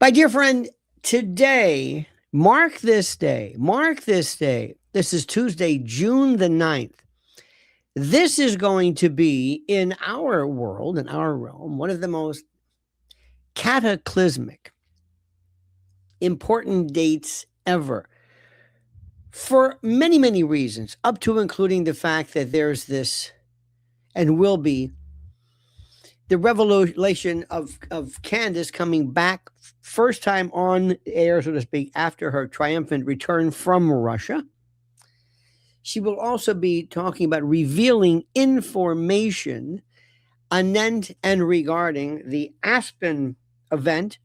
My dear friend, today, mark this day. Mark this day. This is Tuesday, June the 9th. This is going to be, in our world, in our realm, one of the most cataclysmic, important dates ever. For many, many reasons, up to including the fact that there's this, and will be, the revelation of Candace coming back first time on air, so to speak, after her triumphant return from Russia. She will also be talking about revealing information anent and regarding the Aspen event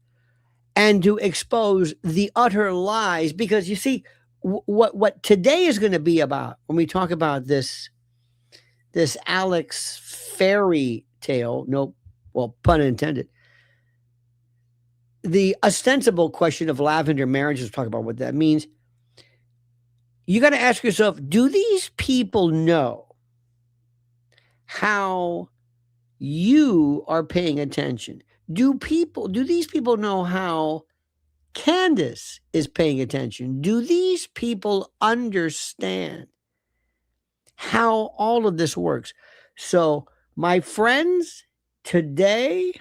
and to expose the utter lies. Because you see, what today is going to be about when we talk about this Alex fairy tale, no, well, pun intended, the ostensible question of lavender marriages, talk about what that means. You got to ask yourself, do these people know how you are paying attention? Do these people know how Candace is paying attention? Do these people understand how all of this works? So, my friends, today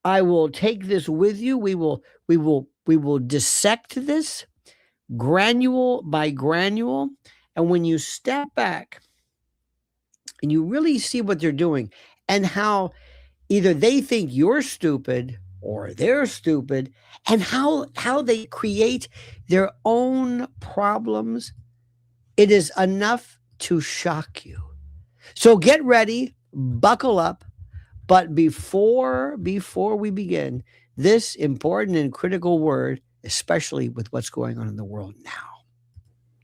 I will take this with you. We will dissect this granule by granule. And when you step back and you really see what they're doing and how either they think you're stupid or they're stupid, and how they create their own problems, it is enough to shock you. So get ready, buckle up. But before we begin, this important and critical word, especially with what's going on in the world now.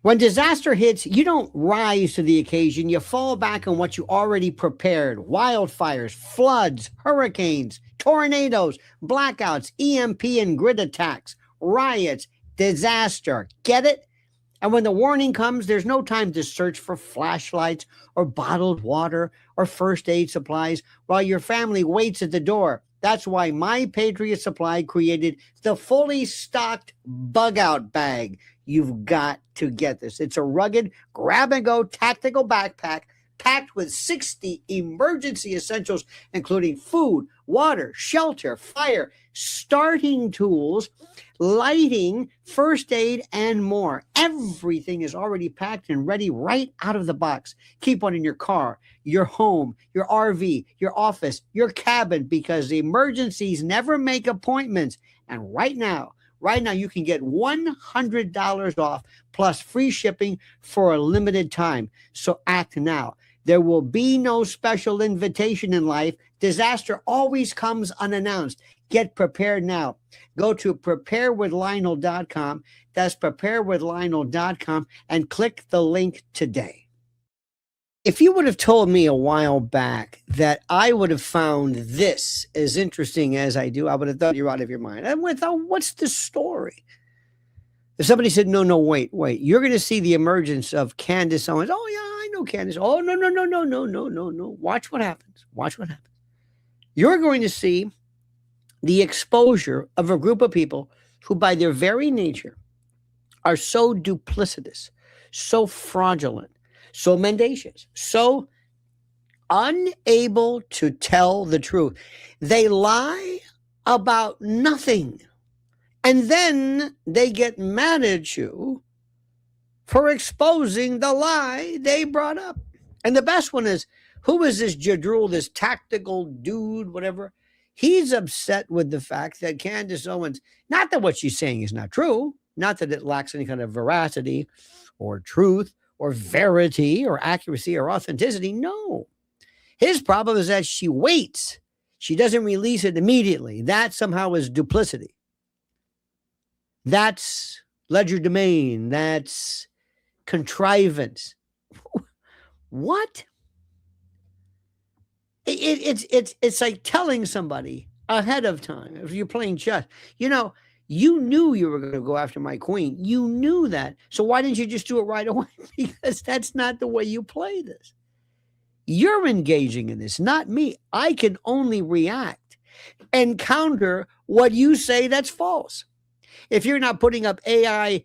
When disaster hits, you don't rise to the occasion. You fall back on what you already prepared. Wildfires, floods, hurricanes, tornadoes, blackouts, EMP and grid attacks, riots, disaster. Get it? And when the warning comes, there's no time to search for flashlights or bottled water or first aid supplies while your family waits at the door. That's why My Patriot Supply created the fully stocked bug out bag. You've got to get this. It's a rugged, grab-and-go tactical backpack packed with 60 emergency essentials, including food, water, shelter, fire, starting tools, lighting, first aid, and more. Everything is already packed and ready right out of the box. Keep one in your car, your home, your RV, your office, your cabin, because emergencies never make appointments. And right now, you can get $100 off plus free shipping for a limited time. So act now. There will be no special invitation in life. Disaster always comes unannounced. Get prepared now. Go to preparewithlionel.com. That's preparewithlionel.com and click the link today. If you would have told me a while back that I would have found this as interesting as I do, I would have thought you're out of your mind. I would have thought, what's the story? If somebody said, no, wait, you're going to see the emergence of Candace Owens. Oh, yeah, I know Candace. Oh, no. Watch what happens. You're going to see the exposure of a group of people who, by their very nature, are so duplicitous, so fraudulent, so mendacious, so unable to tell the truth. They lie about nothing. And then they get mad at you for exposing the lie they brought up. And the best one is, who is this Jadrul, this tactical dude, whatever? He's upset with the fact that Candace Owens, not that what she's saying is not true, not that it lacks any kind of veracity or truth or verity or accuracy or authenticity. No. His problem is that she waits. She doesn't release it immediately. That somehow is duplicity. That's legerdemain. That's contrivance. What? It's like telling somebody ahead of time, if you're playing chess, you knew you were going to go after my queen. You knew that. So why didn't you just do it right away? Because that's not the way you play this. You're engaging in this, not me. I can only react. and counter what you say that's false. If you're not putting up AI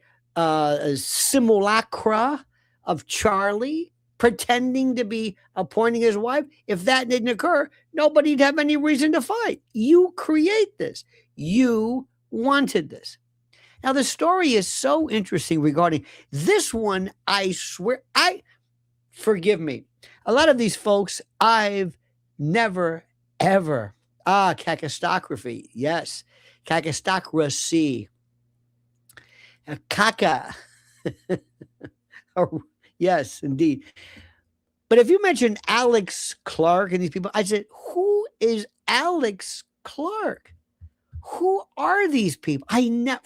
simulacra of Charlie pretending to be appointing his wife, if that didn't occur, nobody'd have any reason to fight. You create this. You wanted this. Now, the story is so interesting regarding this one. I swear, forgive me. A lot of these folks, I've never, ever, cacostography. Yes, cacostocracy. Caca. Oh, yes, indeed. But if you mention Alex Clark and these people, I said, who is Alex Clark? Who are these people?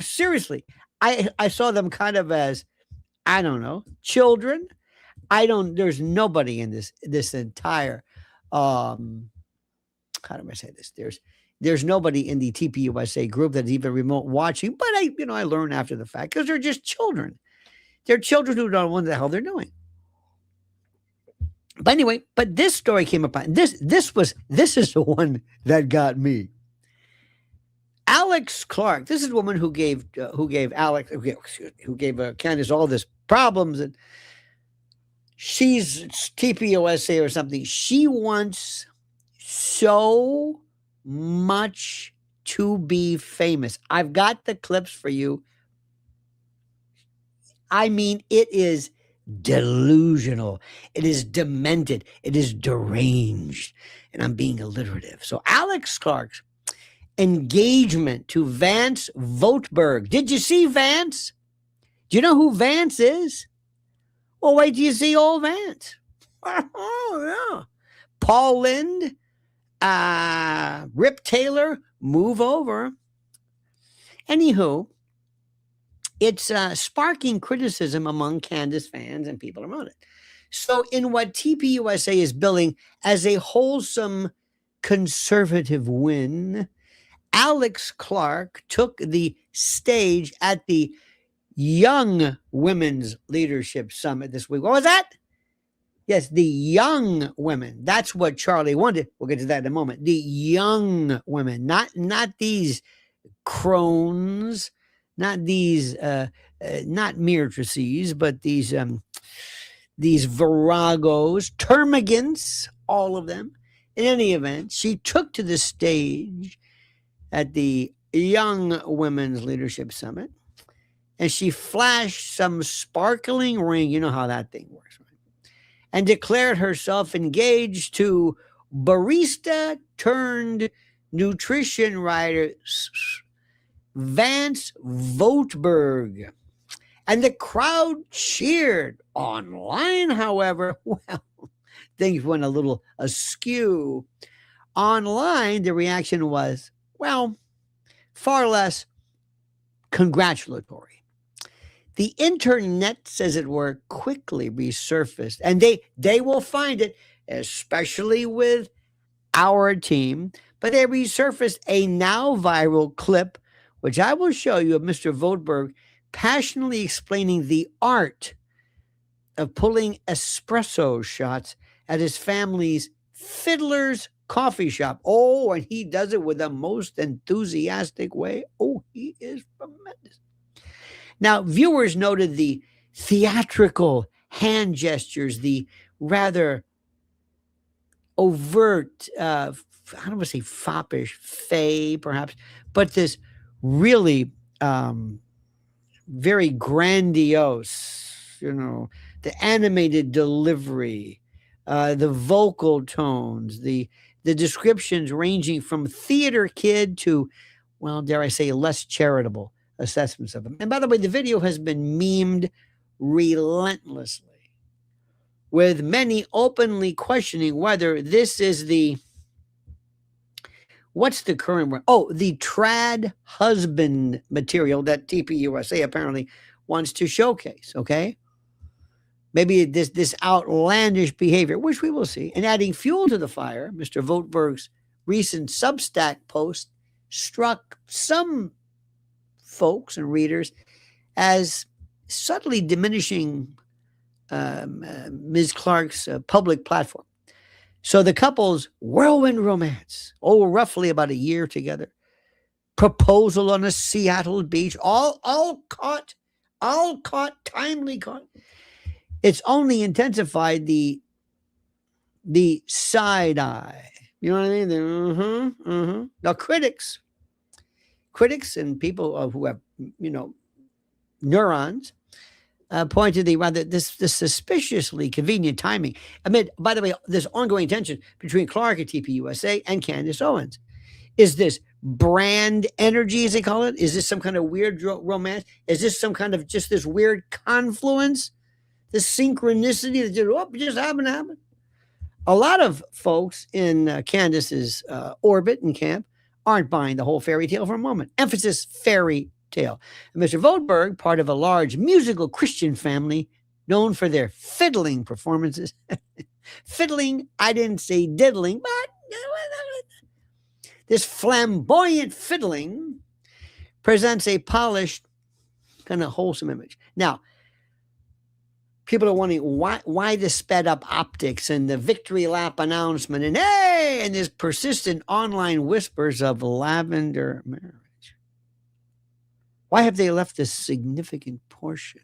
Seriously, I saw them kind of as, I don't know, children. There's nobody in this entire, how do I say this? There's nobody in the TPUSA group that's even remote watching, but I learn after the fact because they're just children. They're children who don't know what the hell they're doing. But anyway, this story came up. This is the one that got me. Alex Clark. This is the woman who gave Candace all this problems, and she's TPUSA or something. She wants so much to be famous. I've got the clips for you. I mean, it is delusional. It is demented. It is deranged. And I'm being alliterative. So Alex Clark's engagement to Vance Voetberg. Did you see Vance? Do you know who Vance is? Well, wait till you see old Vance. Oh, yeah. Paul Lind, Rip Taylor, move over. Anywho, it's sparking criticism among Candace fans and people around it. So in what TPUSA is billing as a wholesome conservative win, Alex Clark took the stage at the Young Women's Leadership Summit this week. What was that? Yes, the young women. That's what Charlie wanted. We'll get to that in a moment. The young women, not these crones, not these, not myrtresses, but these viragos, termagants, all of them. In any event, she took to the stage at the Young Women's Leadership Summit, and she flashed some sparkling ring. You know how that thing works, right? And declared herself engaged to barista-turned-nutrition-writer Vance Voetberg. And the crowd cheered. Online, however, well, things went a little askew. Online, the reaction was, well, far less congratulatory. The internet, as it were, quickly resurfaced, and they will find it, especially with our team, but they resurfaced a now viral clip, which I will show you, of Mr. Voetberg passionately explaining the art of pulling espresso shots at his family's Fiddlers Coffee shop. Oh, and he does it with the most enthusiastic way. Oh, he is tremendous. Now, viewers noted the theatrical hand gestures, the rather overt, I don't want to say foppish, fey perhaps, but this really very grandiose, the animated delivery, the vocal tones, the descriptions ranging from theater kid to, well, dare I say, less charitable assessments of him. And by the way, the video has been memed relentlessly, with many openly questioning whether this is what's the current word? Oh, the trad husband material that TPUSA apparently wants to showcase, okay? Maybe this outlandish behavior, which we will see. And adding fuel to the fire, Mr. Voetberg's recent Substack post struck some folks and readers as subtly diminishing Ms. Clark's public platform. So the couple's whirlwind romance, roughly about a year together, proposal on a Seattle beach, all caught, timely caught. It's only intensified the side eye. You know what I mean? Now critics and people who have, neurons, point to the rather this suspiciously convenient timing amid, by the way, this ongoing tension between Clark at TPUSA and Candace Owens. Is this brand energy, as they call it? Is this some kind of weird romance? Is this some kind of just this weird confluence, this synchronicity that just happened? A lot of folks in Candace's orbit and camp aren't buying the whole fairy tale for a moment. Emphasis fairy tale. And Mr. Voetberg, part of a large musical Christian family known for their fiddling performances. Fiddling, I didn't say diddling, but this flamboyant fiddling presents a polished, kind of wholesome image. Now, people are wondering why the sped up optics and the victory lap announcement and hey, and this persistent online whispers of lavender marriage. Why have they left a significant portion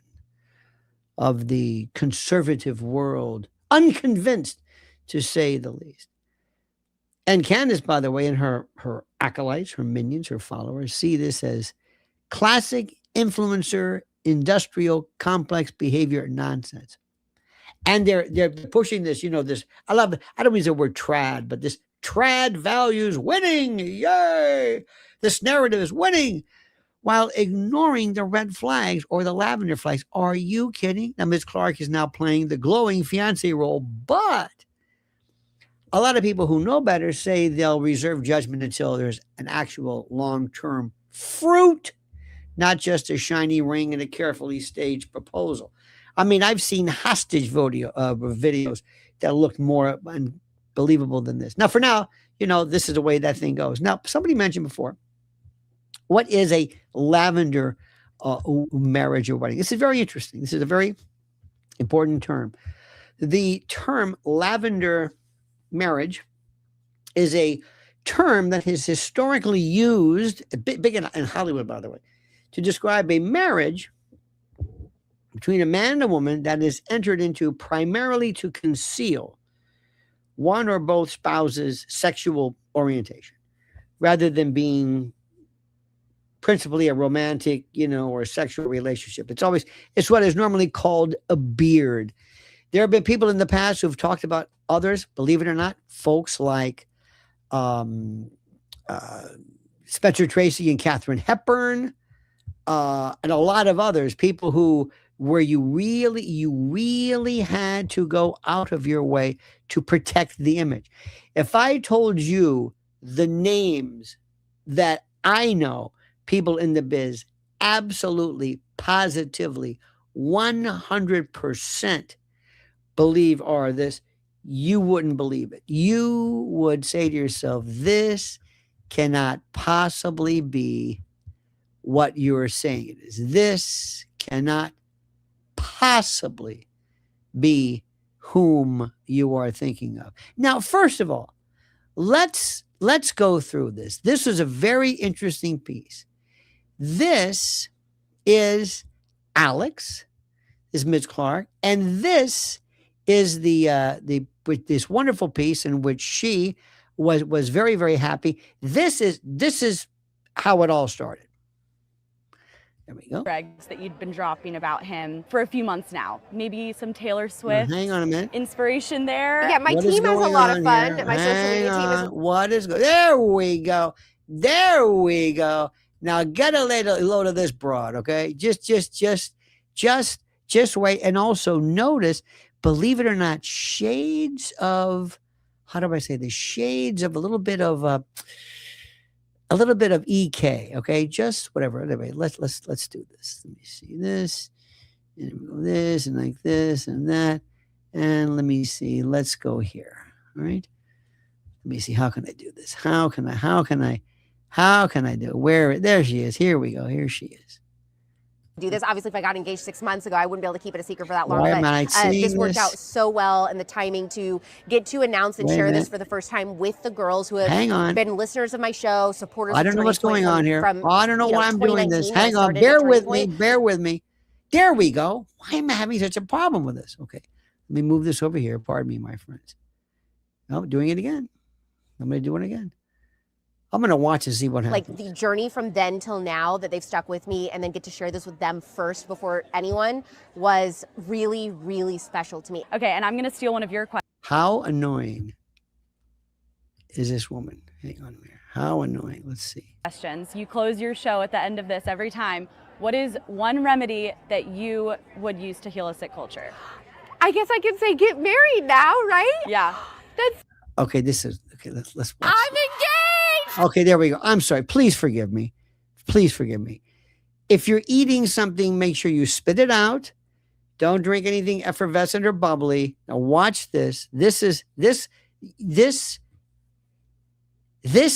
of the conservative world unconvinced, to say the least? And Candace, by the way, and her acolytes, her minions, her followers, see this as classic influencer, industrial, complex behavior nonsense. And they're pushing this, this, I love it. I don't use the word trad, but this trad values winning. Yay! This narrative is winning, while ignoring the red flags or the lavender flags. Are you kidding? Now, Ms. Clark is now playing the glowing fiancée role, but a lot of people who know better say they'll reserve judgment until there's an actual long-term fruit, not just a shiny ring and a carefully staged proposal. I mean, I've seen hostage videos that look more unbelievable than this. Now, for now, this is the way that thing goes. Now, somebody mentioned before, what is a lavender marriage or wedding? This is very interesting. This is a very important term. The term lavender marriage is a term that is historically used, big in Hollywood, by the way, to describe a marriage between a man and a woman that is entered into primarily to conceal one or both spouses' sexual orientation, rather than being principally a romantic, or a sexual relationship. It's what is normally called a beard. There have been people in the past who've talked about others, believe it or not, folks like Spencer Tracy and Katharine Hepburn, and a lot of others, people where you really had to go out of your way to protect the image. If I told you the names that I know people in the biz absolutely, positively, 100% believe are this, you wouldn't believe it. You would say to yourself, this cannot possibly be what you're saying it is. This cannot possibly be whom you are thinking of. Now, first of all, let's go through this. This is a very interesting piece. This is Alex, is Ms. Clark, and this is this wonderful piece in which she was very, very happy. This is how it all started. There we go. That you'd been dropping about him for a few months now. Maybe some Taylor Swift. Hang on a minute. Inspiration there. Yeah, my team has a lot of fun. My social media team is. What is going? There we go. There we go. Now get a load of this broad, okay? Just wait, and also notice, believe it or not, shades of, how do I say this? Shades of a little bit of EK, okay? Just whatever. Anyway, let's do this. Let me see this, and this, and like this, and that, and let me see. Let's go here. All right. Let me see. How can I do this? How can I do it? There she is. Here we go. Here she is. do this. Obviously, if I got engaged 6 months ago, I wouldn't be able to keep it a secret for that long. Why am I seeing this worked out this? so well, and the timing to get to announce and Wait a share this minute. for the first time with the girls who have Hang on. been listeners of my show, supporters. I don't know what's going on here. I don't know why I'm doing this. 2019 when I Hang on. started Bear at with Turning me. Point. Bear with me. There we go. Why am I having such a problem with this? Okay. Let me move this over here. Pardon me, my friends. No, doing it again. I'm going to do it again. I'm going to watch and see what happens. Like the journey from then till now that they've stuck with me and then get to share this with them first before anyone was really, really special to me. Okay, and I'm going to steal one of your questions. How annoying is this woman? Hang on here. How annoying. Let's see. You close your show at the end of this every time. What is one remedy that you would use to heal a sick culture? I guess I can say get married now, right? Yeah. That's Okay, this is okay. Let's watch. I'm engaged. Okay, there we go. I'm sorry. Please forgive me. Please forgive me. If you're eating something, make sure you spit it out. Don't drink anything effervescent or bubbly. Now watch this. This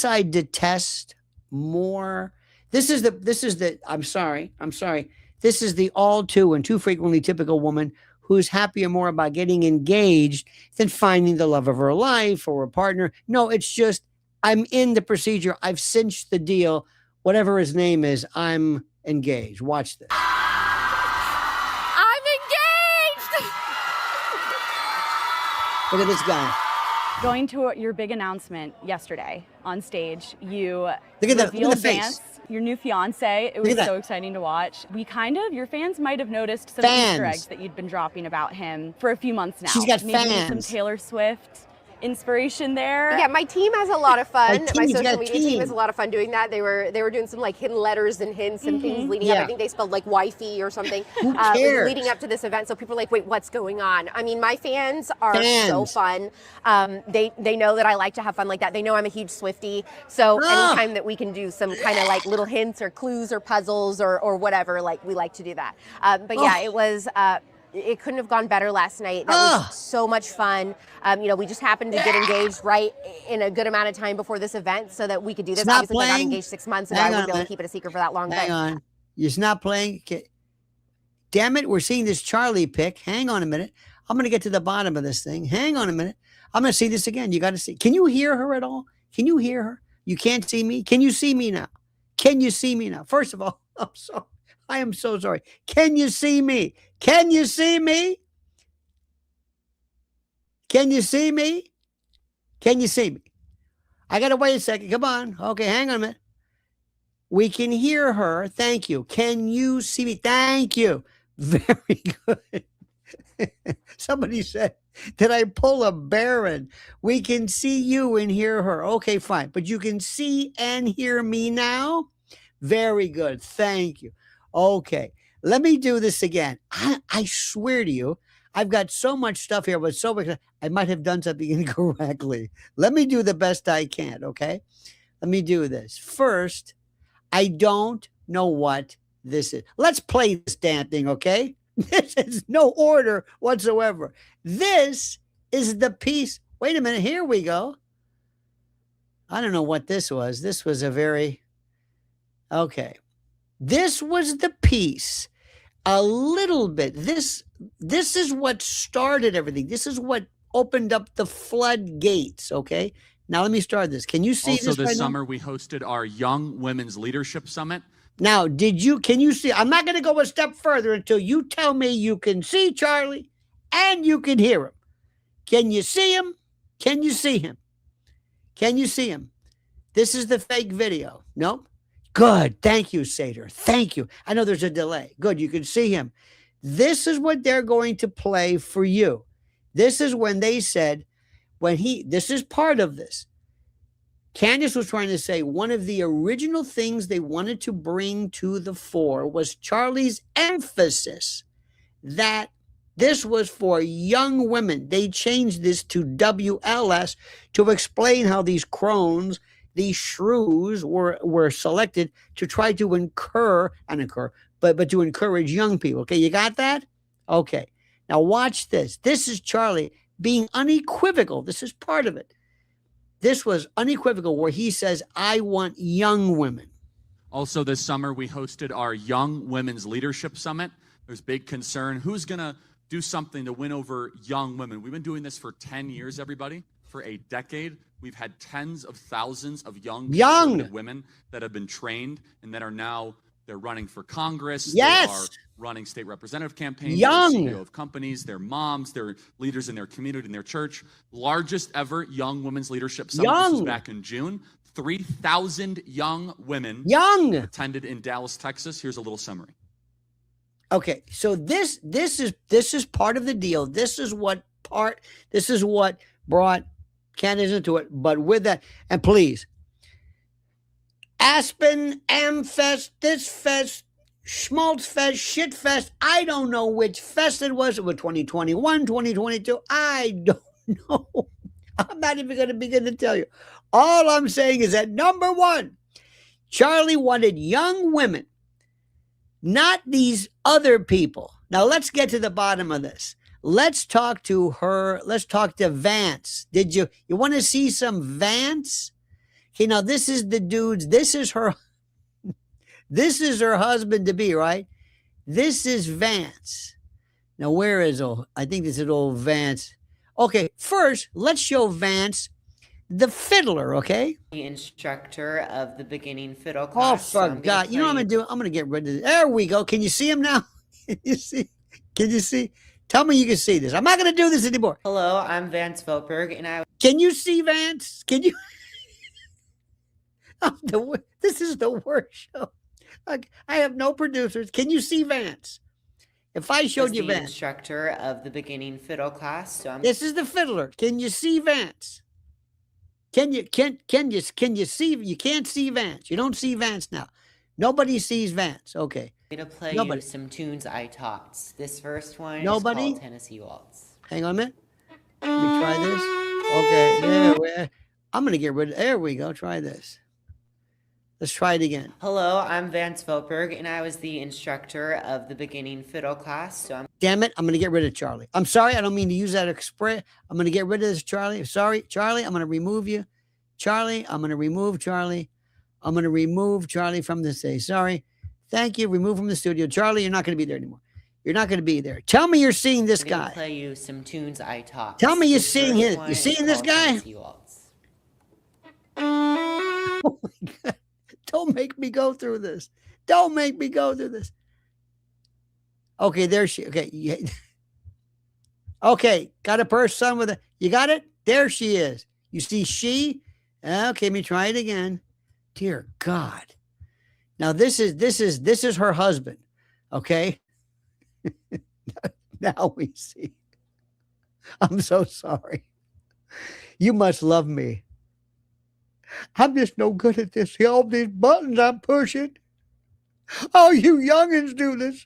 I detest more. This is the I'm sorry. This is the all too and too frequently typical woman who's happier more about getting engaged than finding the love of her life or a partner. No, it's just, I'm in the procedure. I've cinched the deal. Whatever his name is, I'm engaged. Watch this. I'm engaged. Look at this guy. Going to your big announcement yesterday on stage, you Look at revealed the face. Vance, your new fiancée. It was so exciting to watch. Your fans might have noticed some Easter eggs that you'd been dropping about him for a few months now. She's got Maybe fans. some Taylor Swift inspiration there. Yeah, my team has a lot of fun. My team's got social a media team. team has a lot of fun doing that. They were doing some like hidden letters and hints and things leading up. I think they spelled like wifey or something. Who cares? Leading up to this event, so people are like, wait, what's going on? I mean, my fans are so fun. They know that I like to have fun like that. They know I'm a huge Swiftie, so anytime that we can do some kind of like little hints or clues or puzzles or whatever, like we like to do that. But yeah, it was. It couldn't have gone better last night. That was so much fun. We just happened to get engaged right in a good amount of time before this event so that we could do this. Obviously, if I got engaged 6 months ago, I wouldn't be able to keep it a secret for that long. Hang on. You're not playing? Damn it, we're seeing this Charlie pic. Hang on a minute. I'm going to get to the bottom of this thing. Hang on a minute. I'm going to see this again. You got to see. Can you hear her at all? Can you hear her? You can't see me? Can you see me now? Can you see me now? First of all, I'm sorry. I am so sorry. Can you see me? Can you see me? Can you see me? Can you see me? I got to wait a second. Come on. Okay, hang on a minute. We can hear her. Thank you. Can you see me? Thank you. Very good. Somebody said, did I pull a Baron? We can see you and hear her. Okay, fine. But you can see and hear me now? Very good. Thank you. Okay. Let me do this again. I swear to you, I've got so much stuff here, but so much, I might have done something incorrectly. Let me do the best I can, okay? Let me do this. First, I don't know what this is. Let's play this damn thing, okay? This is no order whatsoever. This is the piece. Wait a minute. Here we go. I don't know what this was. This was a very, okay. This was the piece. A little bit. This is what started everything. This is what opened up the floodgates, okay? Now let me start this. Can you see this? Also this summer, now? we hosted our Young Women's Leadership Summit. Now, can you see? I'm not going to go a step further until you tell me you can see Charlie and you can hear him. Can you see him? Can you see him? Can you see him? This is the fake video. Nope. Good. Thank you, Sater. Thank you. I know there's a delay. Good. You can see him. This is what they're going to play for you. This is when they said, this is part of this. Candace was trying to say one of the original things they wanted to bring to the fore was Charlie's emphasis that this was for young women. They changed this to WLS to explain how these crones, these shrews were selected to try to but to encourage young people. Okay, you got that? Okay. Now watch this. This is Charlie being unequivocal. This is part of it. This was unequivocal where he says, I want young women. Also this summer, we hosted our Young Women's Leadership Summit. There's big concern. Who's going to do something to win over young women? We've been doing this for 10 years, everybody, for a decade. We've had tens of thousands of young women that have been trained and that are now, they're running for Congress. Yes. They are running state representative campaigns. Young. They're CEO of companies. They're moms. They're leaders in their community, in their church. Largest ever Young Women's Leadership Summit. This was back in June. 3,000 young women attended in Dallas, Texas. Here's a little summary. Okay, so this is part of the deal. This is what brought Candace into it. But with that, and please, Aspen, Amfest, this fest, Schmaltz Fest, Shit Fest, I don't know which fest it was. It was 2021, 2022. I don't know. I'm not even going to begin to tell you. All I'm saying is that number one, Charlie wanted young women, not these other people. Now let's get to the bottom of this. Let's talk to her. Let's talk to Vance. You want to see some Vance? Okay, now this is the dude's, this is her husband to be, right? This is Vance. Now where is I think this is old Vance. Okay, first let's show Vance the fiddler, okay? The instructor of the beginning fiddle class. Oh, for God. You know what I'm going to do? I'm going to get rid of this. There we go. Can you see him now? Can you see? Can you see? Tell me you can see this. I'm not going to do this anymore. Hello, I'm Vance Voetberg, and Can you see Vance? Can you? This is the worst show. I have no producers. Can you see Vance? If I showed you Vance. Instructor of the beginning fiddle class. This is the fiddler. Can you see Vance? Can you see? You can't see Vance. You don't see Vance now. Nobody sees Vance. Okay. I'm going to play you some tunes I taught. This first one is called Tennessee Waltz. Hang on a minute. Let me try this. Okay. I'm going to get rid of. There we go. Try this. Let's try it again. Hello, I'm Vance Voetberg, and I was the instructor of the beginning fiddle class. Damn it, I'm going to get rid of Charlie. I'm sorry, I don't mean to use that express. I'm going to get rid of this, Charlie. Sorry, Charlie, I'm going to remove you. Charlie, I'm going to remove Charlie. I'm going to remove Charlie from the say. Sorry. Thank you. Remove from the studio. Charlie, you're not going to be there anymore. You're not going to be there. Tell me you're seeing this guy. I'm play you some tunes I taught. Tell me you're seeing his. You seeing this guy? Oh my God. Don't make me go through this. Don't make me go through this. Okay, there she. Okay, yeah. Okay, got a person with a. You got it? There she is. You see she? Okay, let me try it again. Dear God. Now this is her husband. Okay. Now we see. I'm so sorry. You must love me. I'm just no good at this. See all these buttons I'm pushing. Oh, you youngins do this.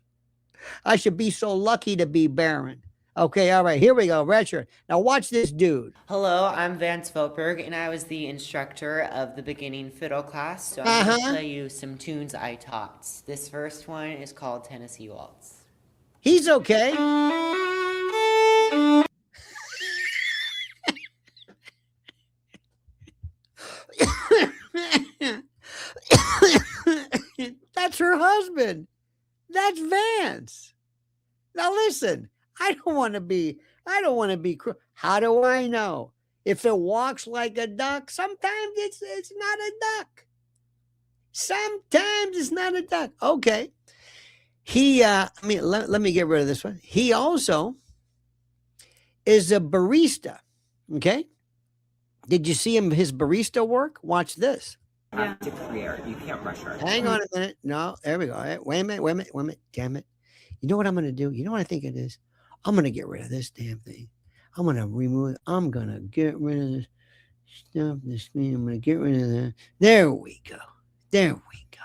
I should be so lucky to be barren. Okay, all right, here we go. Richard. Now watch this dude. Hello, I'm Vance Voetberg, and I was the instructor of the beginning fiddle class. So I'm going to play you some tunes I taught. This first one is called Tennessee Waltz. He's okay. That's her husband. That's Vance. Now listen, I don't want to be cruel. How do I know? If it walks like a duck, sometimes it's not a duck. Sometimes it's not a duck. Okay. Let me get rid of this one. He also is a barista. Okay. Did you see his barista work? Watch this. Yeah. To clear. You can't rush her. Hang on a minute. No, there we go. Wait a minute. Damn it. You know what I'm going to do? You know what I think it is? I'm going to get rid of this damn thing. I'm going to remove it. I'm going to get rid of this stuff. This thing. I'm going to get rid of that. There we go. There we go.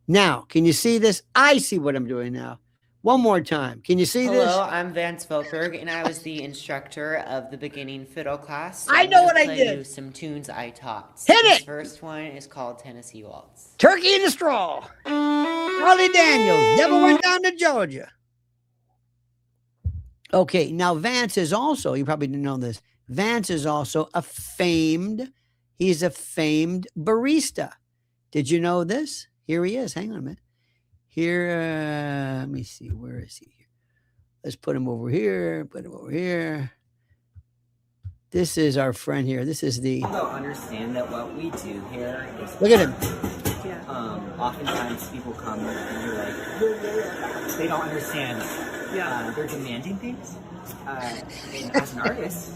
Now, can you see this? I see what I'm doing now. One more time. Can you see this? Hello, I'm Vance Voetberg, and I was the instructor of the beginning fiddle class. So I know what I did. You some tunes I taught. Hit it. The first one is called Tennessee Waltz. Turkey in the Straw. Harley Daniels. Never went down to Georgia. Okay, now Vance is also, you probably didn't know this, Vance is also he's a famed barista. Did you know this? Here he is. Hang on a minute. Here, let me see. Where is he? Let's put him over here. Put him over here. This is our friend here. This is the. People don't understand that what we do here is. Look at him. Oftentimes people come and you're like, they don't understand. They're demanding things. And as an artist,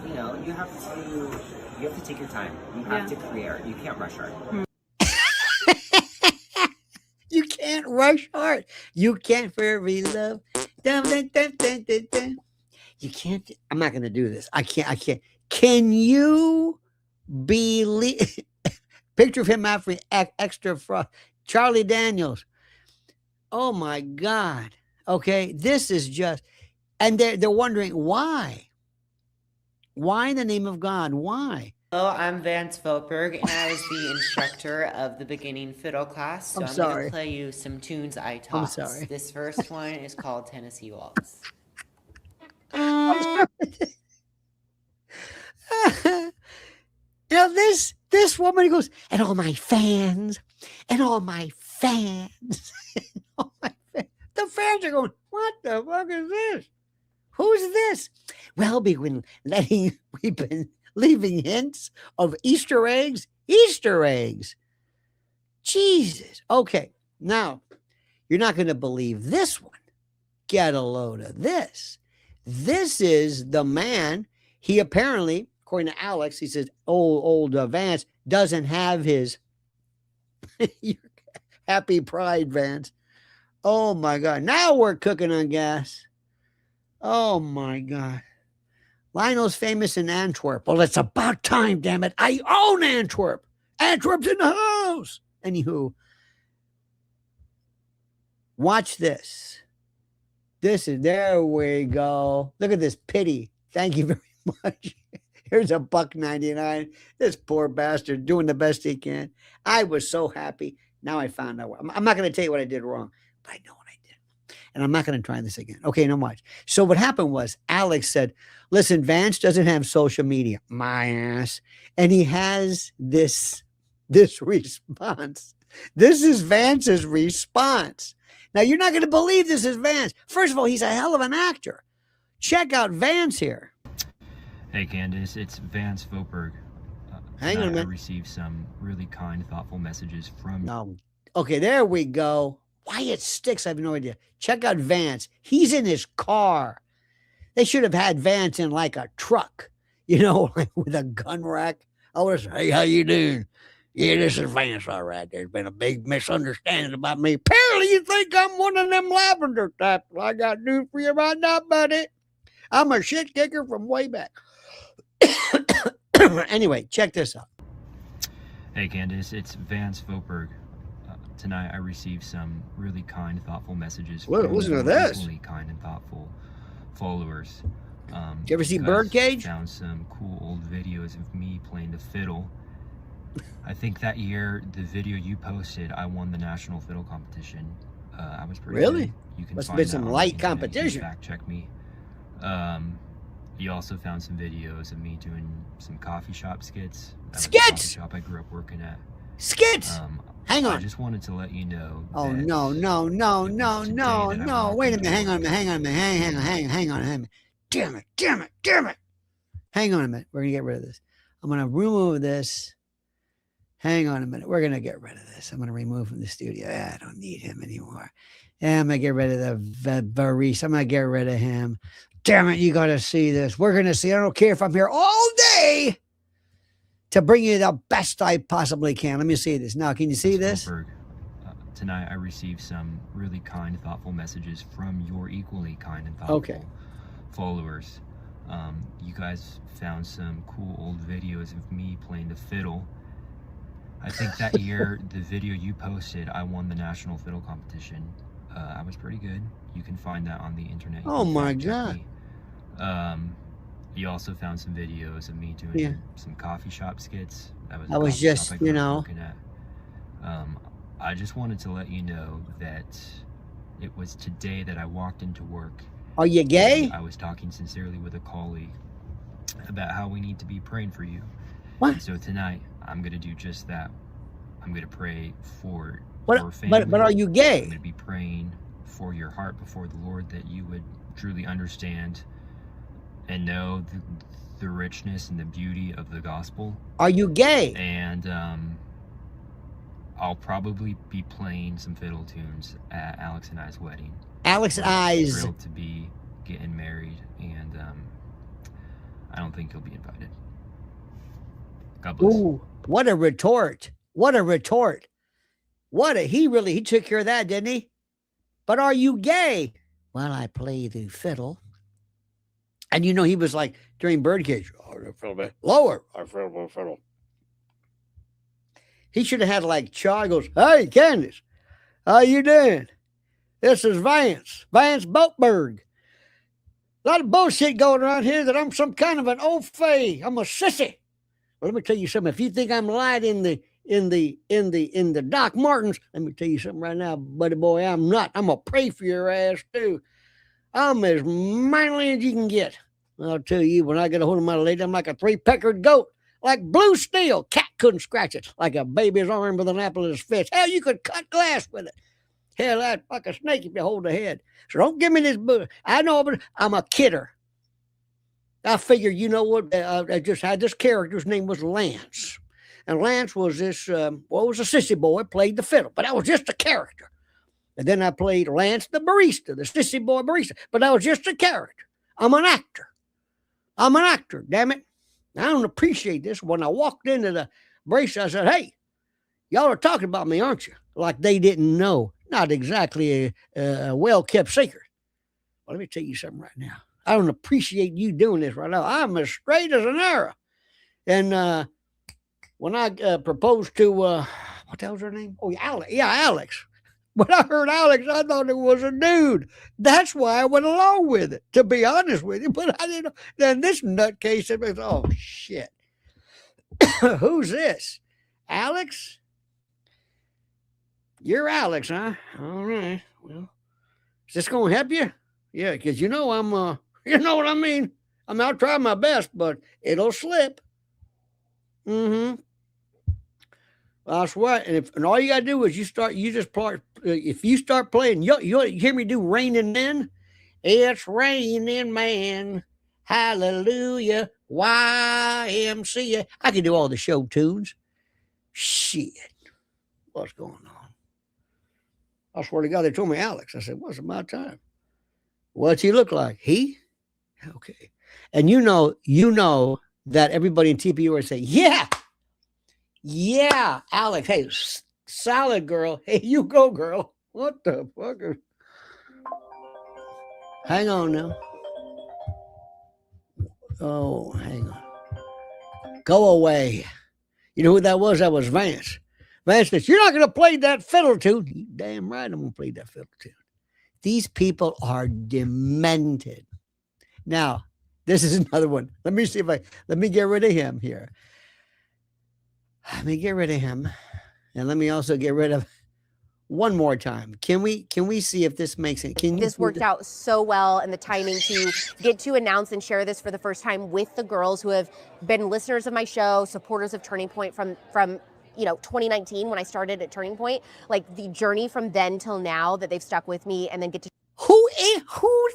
you know, you have to take your time. You have to create. You can't rush art. You can't rush art. You can't fairy love. Dun, dun, dun, dun, dun, dun. You can't. I'm not going to do this. I can't. Can you believe? Picture of him after extra frost. Charlie Daniels. Oh my God. Okay. This is just, and they're wondering why. Why in the name of God? Why? Hello, I'm Vance Voetberg, and I was the instructor of the beginning fiddle class. So I'm going to play you some tunes I taught. I'm sorry. This first one is called Tennessee Waltz. Now this woman goes, and all my fans, and all my fans, and all my fans. The fans are going, what the fuck is this? Who's this? Well, we've been leaving hints of Easter eggs. Jesus. Okay. Now, you're not going to believe this one. Get a load of this. This is the man. He apparently, according to Alex, he says, old Vance doesn't have his happy pride, Vance. Oh, my God. Now we're cooking on gas. Oh, my God. Lionel's famous in Antwerp. Well, it's about time, damn it. I own Antwerp. Antwerp's in the house. Anywho, watch this. There we go. Look at this pity. Thank you very much. Here's $1.99. This poor bastard doing the best he can. I was so happy. Now I found out. I'm not going to tell you what I did wrong, but I know what I did. And I'm not going to try this again. Okay, no watch. So what happened was Alex said, listen, Vance doesn't have social media. My ass. And he has this response. This is Vance's response. Now, you're not going to believe this is Vance. First of all, he's a hell of an actor. Check out Vance here. Hey, Candace, it's Vance Voetberg. Hang on a minute. I received some really kind, thoughtful messages from... No. Okay, there we go. Why it sticks, I have no idea. Check out Vance. He's in his car. They should have had Vance in like a truck, you know, like with a gun rack. I would have said, hey, how you doing? Yeah, this is Vance, all right. There's been a big misunderstanding about me. Apparently you think I'm one of them lavender types. I got news for you right now, buddy. I'm a shit kicker from way back. Anyway, check this out. Hey, Candace, it's Vance Voetberg. Tonight I received some really kind, thoughtful messages from listen to this. Really kind and thoughtful followers. Did you ever see Birdcage? Found some cool old videos of me playing the fiddle. I think that year, the video you posted, I won the national fiddle competition. I was pretty really? Good. You can must have find been some that light competition. Fact check me. You also found some videos of me doing some coffee shop skits. Skits! The coffee shop I grew up working at. Skits! Hang on. I just wanted to let you know. Oh, no. Wait a minute. Hang on a minute. Damn it. Hang on a minute. We're going to get rid of this. I'm going to remove this. Hang on a minute. We're going to get rid of this. I'm going to remove from the studio. I don't need him anymore. Yeah, I'm going to get rid of the barista. I'm going to get rid of him. Damn it. You got to see this. We're going to see. I don't care if I'm here all day to bring you the best I possibly can. Let me see this. Now, can you see this? Tonight, I received some really kind, thoughtful messages from your equally kind and thoughtful followers. You guys found some cool old videos of me playing the fiddle. I think that year, the video you posted, I won the national fiddle competition. I was pretty good. You can find that on the internet. Oh my God. You also found some videos of me doing some coffee shop skits. I was just, you know. I just wanted to let you know that it was today that I walked into work. Are you gay? I was talking sincerely with a colleague about how we need to be praying for you. What? And so tonight, I'm going to do just that. I'm going to pray for your family. But are you gay? I'm going to be praying for your heart before the Lord, that you would truly understand and know the richness and the beauty of the gospel. Are you gay? And I'll probably be playing some fiddle tunes at Alex and I's wedding. Alex and I's. Thrilled to be getting married, and I don't think he'll be invited. God bless. Ooh, what a retort. What a retort. He took care of that, didn't he? But are you gay? Well, I play the fiddle. And you know, he was like, during Birdcage, lower. I fiddle. He should have had like He goes, hey, Candace, how you doing? This is Vance Voetberg. A lot of bullshit going around here that I'm some kind of an old fay. I'm a sissy. Well, let me tell you something. If you think I'm light in the Doc Martens, let me tell you something right now, buddy boy. I'm not. I'm gonna pray for your ass too. I'm as manly as you can get. I'll tell you, when I get a hold of my lady, I'm like a three-peckered goat, like blue steel. Cat couldn't scratch it, like a baby's arm with an apple in his fist. Hell, you could cut glass with it. Hell, I'd fuck a snake if you hold the head. So don't give me this book. I know, but I'm a kidder. I figured, you know what? I just had this character's name was Lance. And Lance was this, was a sissy boy, played the fiddle, but I was just a character. And then I played Lance the barista, the sissy boy barista, but I was just a character. I'm an actor, damn it. I don't appreciate this. When I walked into the barista, I said, hey, y'all are talking about me, aren't you? Like they didn't know. Not exactly a well-kept secret. Well, let me tell you something right now. I don't appreciate you doing this right now. I'm as straight as an arrow. And when I proposed to, what the hell's her name? Oh, Alex. Yeah, Alex. When I heard Alex, I thought it was a dude. That's why I went along with it, to be honest with you. But I didn't know. Then this nutcase said, oh, shit. Who's this? Alex? You're Alex, huh? All right. Well, is this going to help you? Yeah, because you know I'm, you know what I mean? I'll try my best, but it'll slip. Mm-hmm. I swear, and all you got to do is if you start playing, you hear me do Raining Men? It's raining, man. Hallelujah. YMCA. I can do all the show tunes. Shit. What's going on? I swear to God, they told me Alex. I said, what's about time? What's he look like? He? Okay. And you know that everybody in TPU would say, yeah, Alex. Hey, solid girl. Hey, you go, girl. What the fuck? Hang on now. Oh, hang on. Go away. You know who that was? That was Vance. Vance says, you're not going to play that fiddle tune. You damn right I'm going to play that fiddle tune. These people are demented. Now, this is another one. Let me get rid of him here. Let me get rid of him. And let me also get rid of one more time. Can we see if this makes it? This worked out so well, and the timing to get to announce and share this for the first time with the girls who have been listeners of my show, supporters of Turning Point from 2019 when I started at Turning Point, like the journey from then till now that they've stuck with me, and then get to who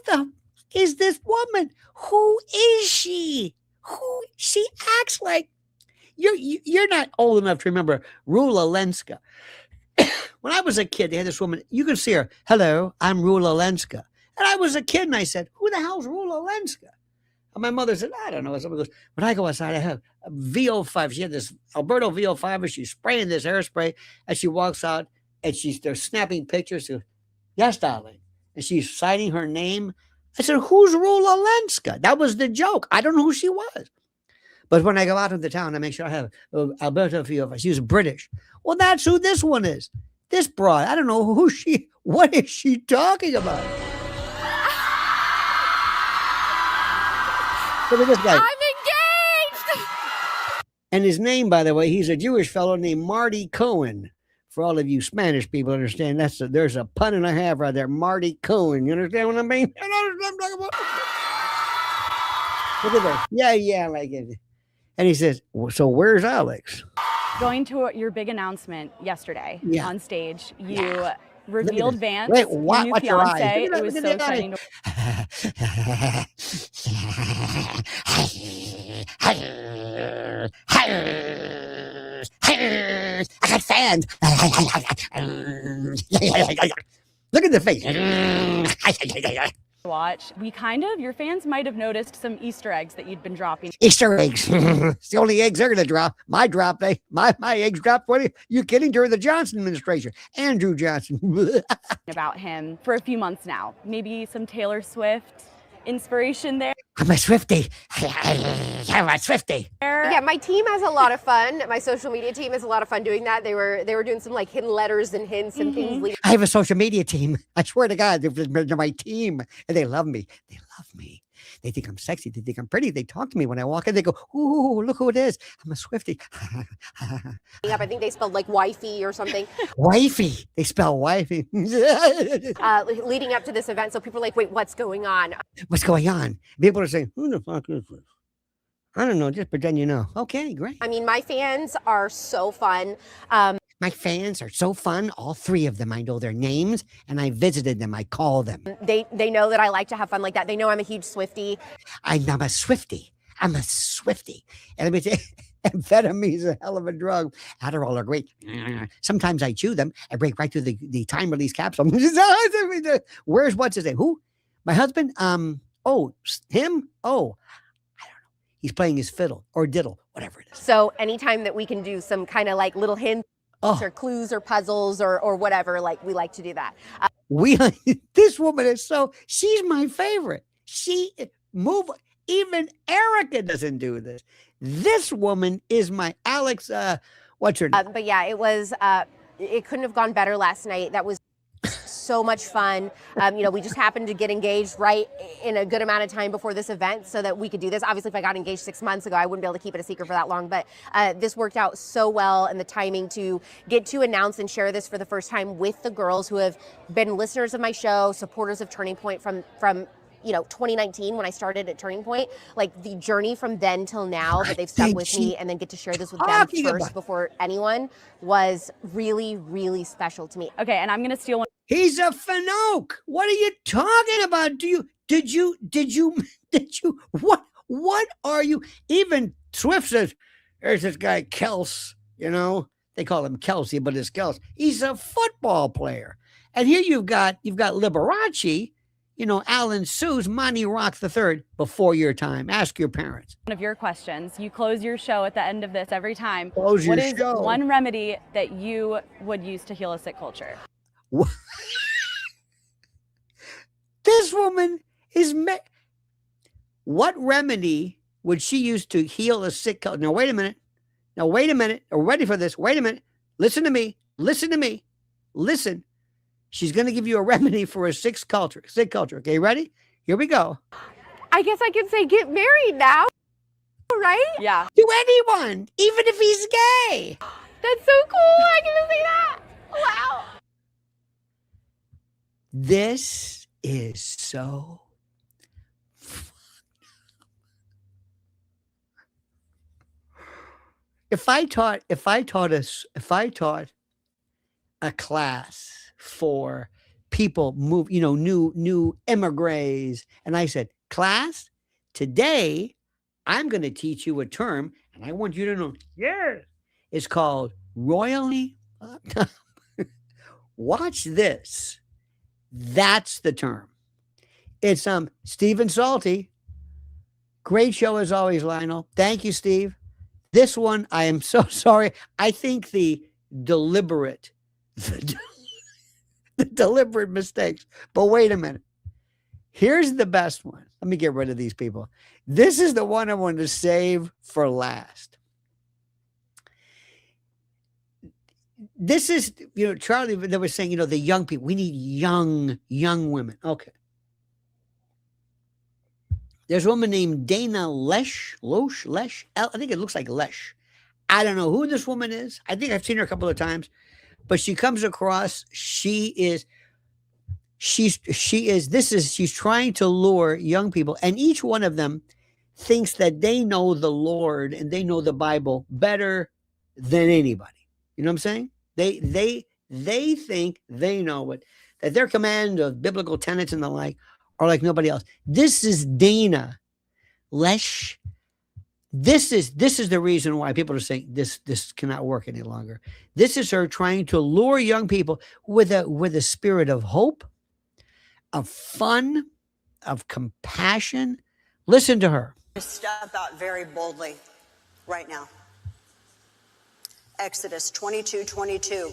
the is this woman? Who is she? She acts like you're not old enough to remember Rula Lenska. When I was a kid, they had this woman. You can see her. Hello, I'm Rula Lenska. And I was a kid, and I said, "Who the hell's Rula Lenska?" And my mother said, "I don't know." Someone goes, when I go outside, I have a VO5. She had this Alberto VO5, and she's spraying this hairspray, and she walks out, and they're snapping pictures. She goes, yes, darling. And she's signing her name. I said, who's Rula Lenska? That was the joke. I don't know who she was. But when I go out of the town, I make sure I have Alberto VO5. She was British. Well, that's who this one is. This broad. I don't know what is she talking about? Look at this guy. I'm engaged! And his name, by the way, he's a Jewish fellow named Marty Cohen. For all of you Spanish people understand, there's a pun and a half right there. Marty Cohen. You understand what I mean? You know what I'm talking about? Look at that. Yeah, I like it. And he says, so where's Alex? Going to your big announcement yesterday on stage, you revealed Vance, Wait, your new fiancée. It was so exciting. I got fans. Look at the face. Watch. Your fans might have noticed some Easter eggs that you'd been dropping. Easter eggs. It's the only eggs they're going to drop. My eggs dropped. What are you kidding? During the Johnson administration. Andrew Johnson. About him for a few months now. Maybe some Taylor Swift inspiration there. I'm a Swiftie. I'm a Swiftie. Yeah, my team has a lot of fun. My social media team has a lot of fun doing that. They were doing some like hidden letters and hints and things. I have a social media team. I swear to God, they're my team, and they love me. They love me. They think I'm sexy. They think I'm pretty. They talk to me when I walk in. They go, "Ooh, look who it is! I'm a Swiftie." I think they spelled like wifey or something. Wifey. They spell wifey. Leading up to this event, so people are like, "Wait, what's going on?" What's going on? People are saying, "Who the fuck is this?" I don't know. Just pretend you know. Okay, great. I mean, my fans are so fun. My fans are so fun. All three of them. I know their names, and I visited them. I call them. They know that I like to have fun like that. They know I'm a huge Swiftie. I'm a Swiftie. I'm a Swiftie. And let me say, amphetamine is a hell of a drug. Adderall are great. Sometimes I chew them. I break right through the time release capsule. Where's what's his name? Who? My husband? Oh, him? Oh, I don't know. He's playing his fiddle or diddle, whatever it is. So anytime that we can do some kind of like little hints or clues or puzzles or whatever, like we like to do that. This woman is she's my favorite. Even Erica doesn't do this. This woman is my Alex, what's her name? But yeah, it couldn't have gone better last night. That was so much fun. We just happened to get engaged right in a good amount of time before this event so that we could do this. Obviously, if I got engaged 6 months ago, I wouldn't be able to keep it a secret for that long, but this worked out so well, and the timing to get to announce and share this for the first time with the girls who have been listeners of my show, supporters of Turning Point from 2019 when I started at Turning Point, like the journey from then till now that they've stuck with me and then get to share this with them first before anyone was really, really special to me. Okay, and I'm going to steal one. He's a Fanoke. What are you talking about? Did you, what are you? Even Swift says, there's this guy, Kels, they call him Kelsey, but it's Kels. He's a football player. And here you've got Liberace, Alan Sue's Monty Rock III before your time. Ask your parents. One of your questions. You close your show at the end of this every time. What is one remedy that you would use to heal a sick culture? This woman is what remedy would she use to heal a sick culture? Now, wait a minute. Are we ready for this? Wait a minute. Listen to me. Listen. She's going to give you a remedy for a sick culture. Okay, ready? Here we go. I guess I can say get married now, right? Yeah. To anyone, even if he's gay. That's so cool. I can say that. Wow. This is so fun. If I taught a class for people new emigres, and I said, class, today I'm going to teach you a term, and I want you to know, it's called royally. Watch this. That's the term. It's Stephen Salty. Great show as always, Lionel. Thank you, Steve. This one, I am so sorry. I think the deliberate mistakes. But wait a minute. Here's the best one. Let me get rid of these people. This is the one I wanted to save for last. This is, Charlie, they were saying, the young people, we need young women. Okay. There's a woman named Dana Lesh. I think it looks like Lesh. I don't know who this woman is. I think I've seen her a couple of times, but she comes across, she's trying to lure young people, and each one of them thinks that they know the Lord and they know the Bible better than anybody. You know what I'm saying? They think they know it, that their command of biblical tenets and the like are like nobody else. This is Dana Lesh. This is the reason why people are saying this cannot work any longer. This is her trying to lure young people with a spirit of hope, of fun, of compassion. Listen to her. Step out very boldly right now. Exodus 22:22.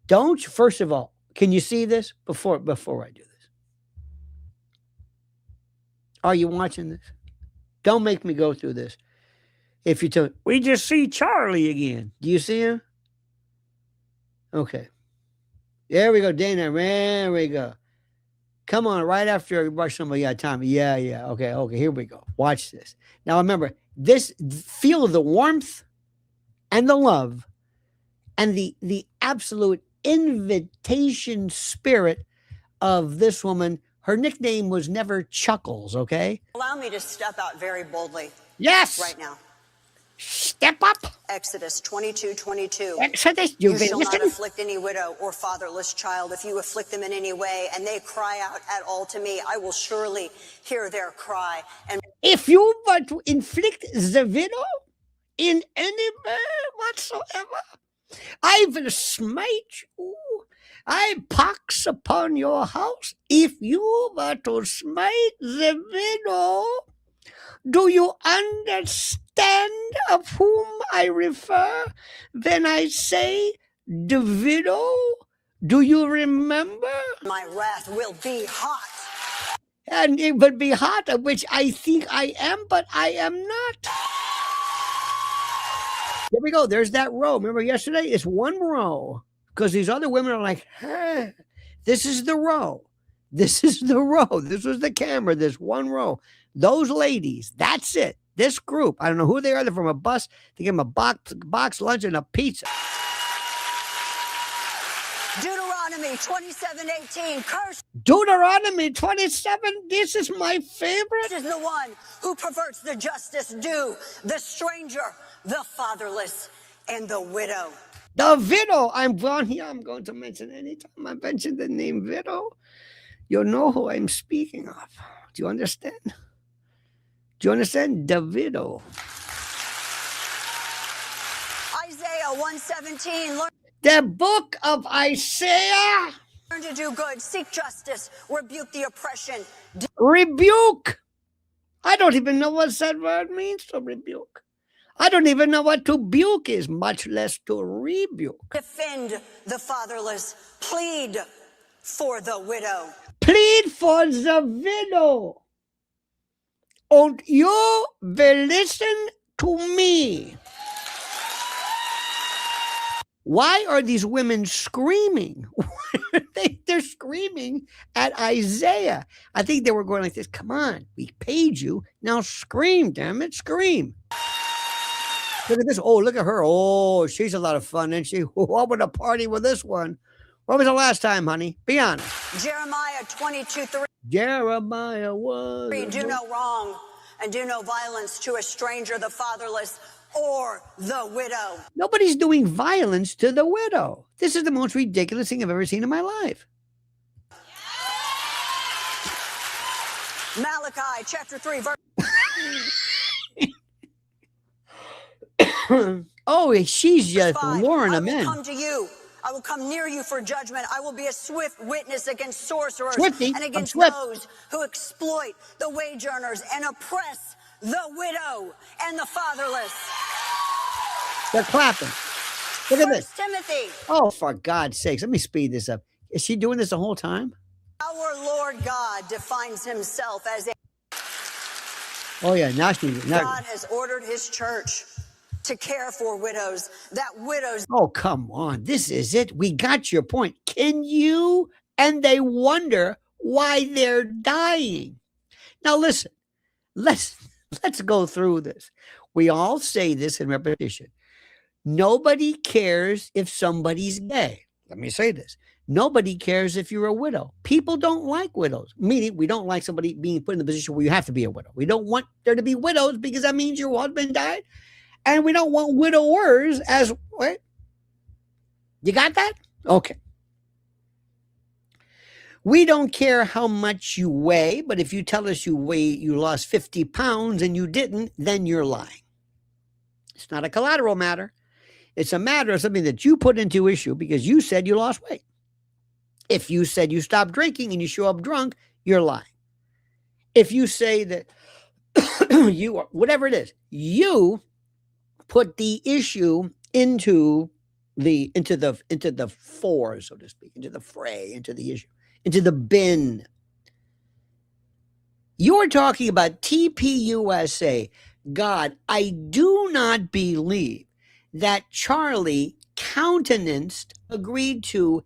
Don't, first of all, can you see this before I do this? Are you watching this? Don't make me go through this. If you tell me, we just see Charlie again. Do you see him? Okay. There we go, Dana. There we go. Come on, right after you brush somebody out, Tommy. Yeah. Okay, here we go. Watch this. Now remember, feel the warmth and the love and the absolute invitation spirit of this woman. Her nickname was never Chuckles, okay? Allow me to step out very boldly. Yes! Right now. Step up. Exodus 22:22. Exodus, you shall not afflict any widow or fatherless child. If you afflict them in any way, and they cry out at all to me, I will surely hear their cry. And if you but to inflict the widow in any way whatsoever, I will smite you. I pox upon your house. If you were to smite the widow, do you understand of whom I refer when I say the widow? Do you remember? My wrath will be hot. And it would be hot, of which I think I am, but I am not. There we go. There's that row. Remember yesterday? It's one row. Because these other women are like, hey, this is the row. This is the row. This was the camera. This one row. Those ladies, that's it. This group, I don't know who they are. They're from a bus. They give them a box lunch and a pizza. Deuteronomy 27:18. Curse. Deuteronomy 27. This is my favorite. This is the one who perverts the justice due, the stranger, the fatherless, and the widow. The widow. I'm going to mention anytime I mention the name widow, you'll know who I'm speaking of. Do you understand? Do you understand? The widow. Isaiah 1:17. The book of Isaiah. Learn to do good, seek justice, rebuke the oppression. Rebuke. I don't even know what that word means, to rebuke. I don't even know what to buke is, much less to rebuke. Defend the fatherless. Plead for the widow. Plead for the widow. And you will listen to me. Why are these women screaming? They're screaming at Isaiah. I think they were going like this. Come on, we paid you. Now scream, damn it, scream. Look at this. Oh, look at her. Oh, she's a lot of fun, isn't she? Oh, I want to party with this one. When was the last time, honey? Be honest. Jeremiah 22:3. Jeremiah was. Do no wrong and do no violence to a stranger, the fatherless, or the widow. Nobody's doing violence to the widow. This is the most ridiculous thing I've ever seen in my life. Malachi chapter 3 verse. Oh, she's just luring them in. I will come to you. I will come near you for judgment. I will be a swift witness against sorcerers and against those who exploit the wage earners and oppress the widow and the fatherless. They're clapping. Look at this. Timothy. Oh, for God's sakes. Let me speed this up. Is she doing this the whole time? Our Lord God defines himself as a... Oh, yeah. Now she's... God has ordered his church to care for widows, that widows... Oh, come on. This is it. We got your point. Can you? And they wonder why they're dying. Now, listen. Let's go through this. We all say this in repetition. Nobody cares if somebody's gay. Let me say this. Nobody cares if you're a widow. People don't like widows, meaning we don't like somebody being put in the position where you have to be a widow. We don't want there to be widows because that means your husband died And we don't want widowers as, wait, you got that? Okay. We don't care how much you weigh, but if you tell us you lost 50 pounds and you didn't, then you're lying. It's not a collateral matter. It's a matter of something that you put into issue because you said you lost weight. If you said you stopped drinking and you show up drunk, you're lying. If you say that you are, whatever it is, you put the issue into the for, so to speak, into the fray, into the issue, into the bin. You're talking about TPUSA. God, I do not believe that Charlie countenanced, agreed to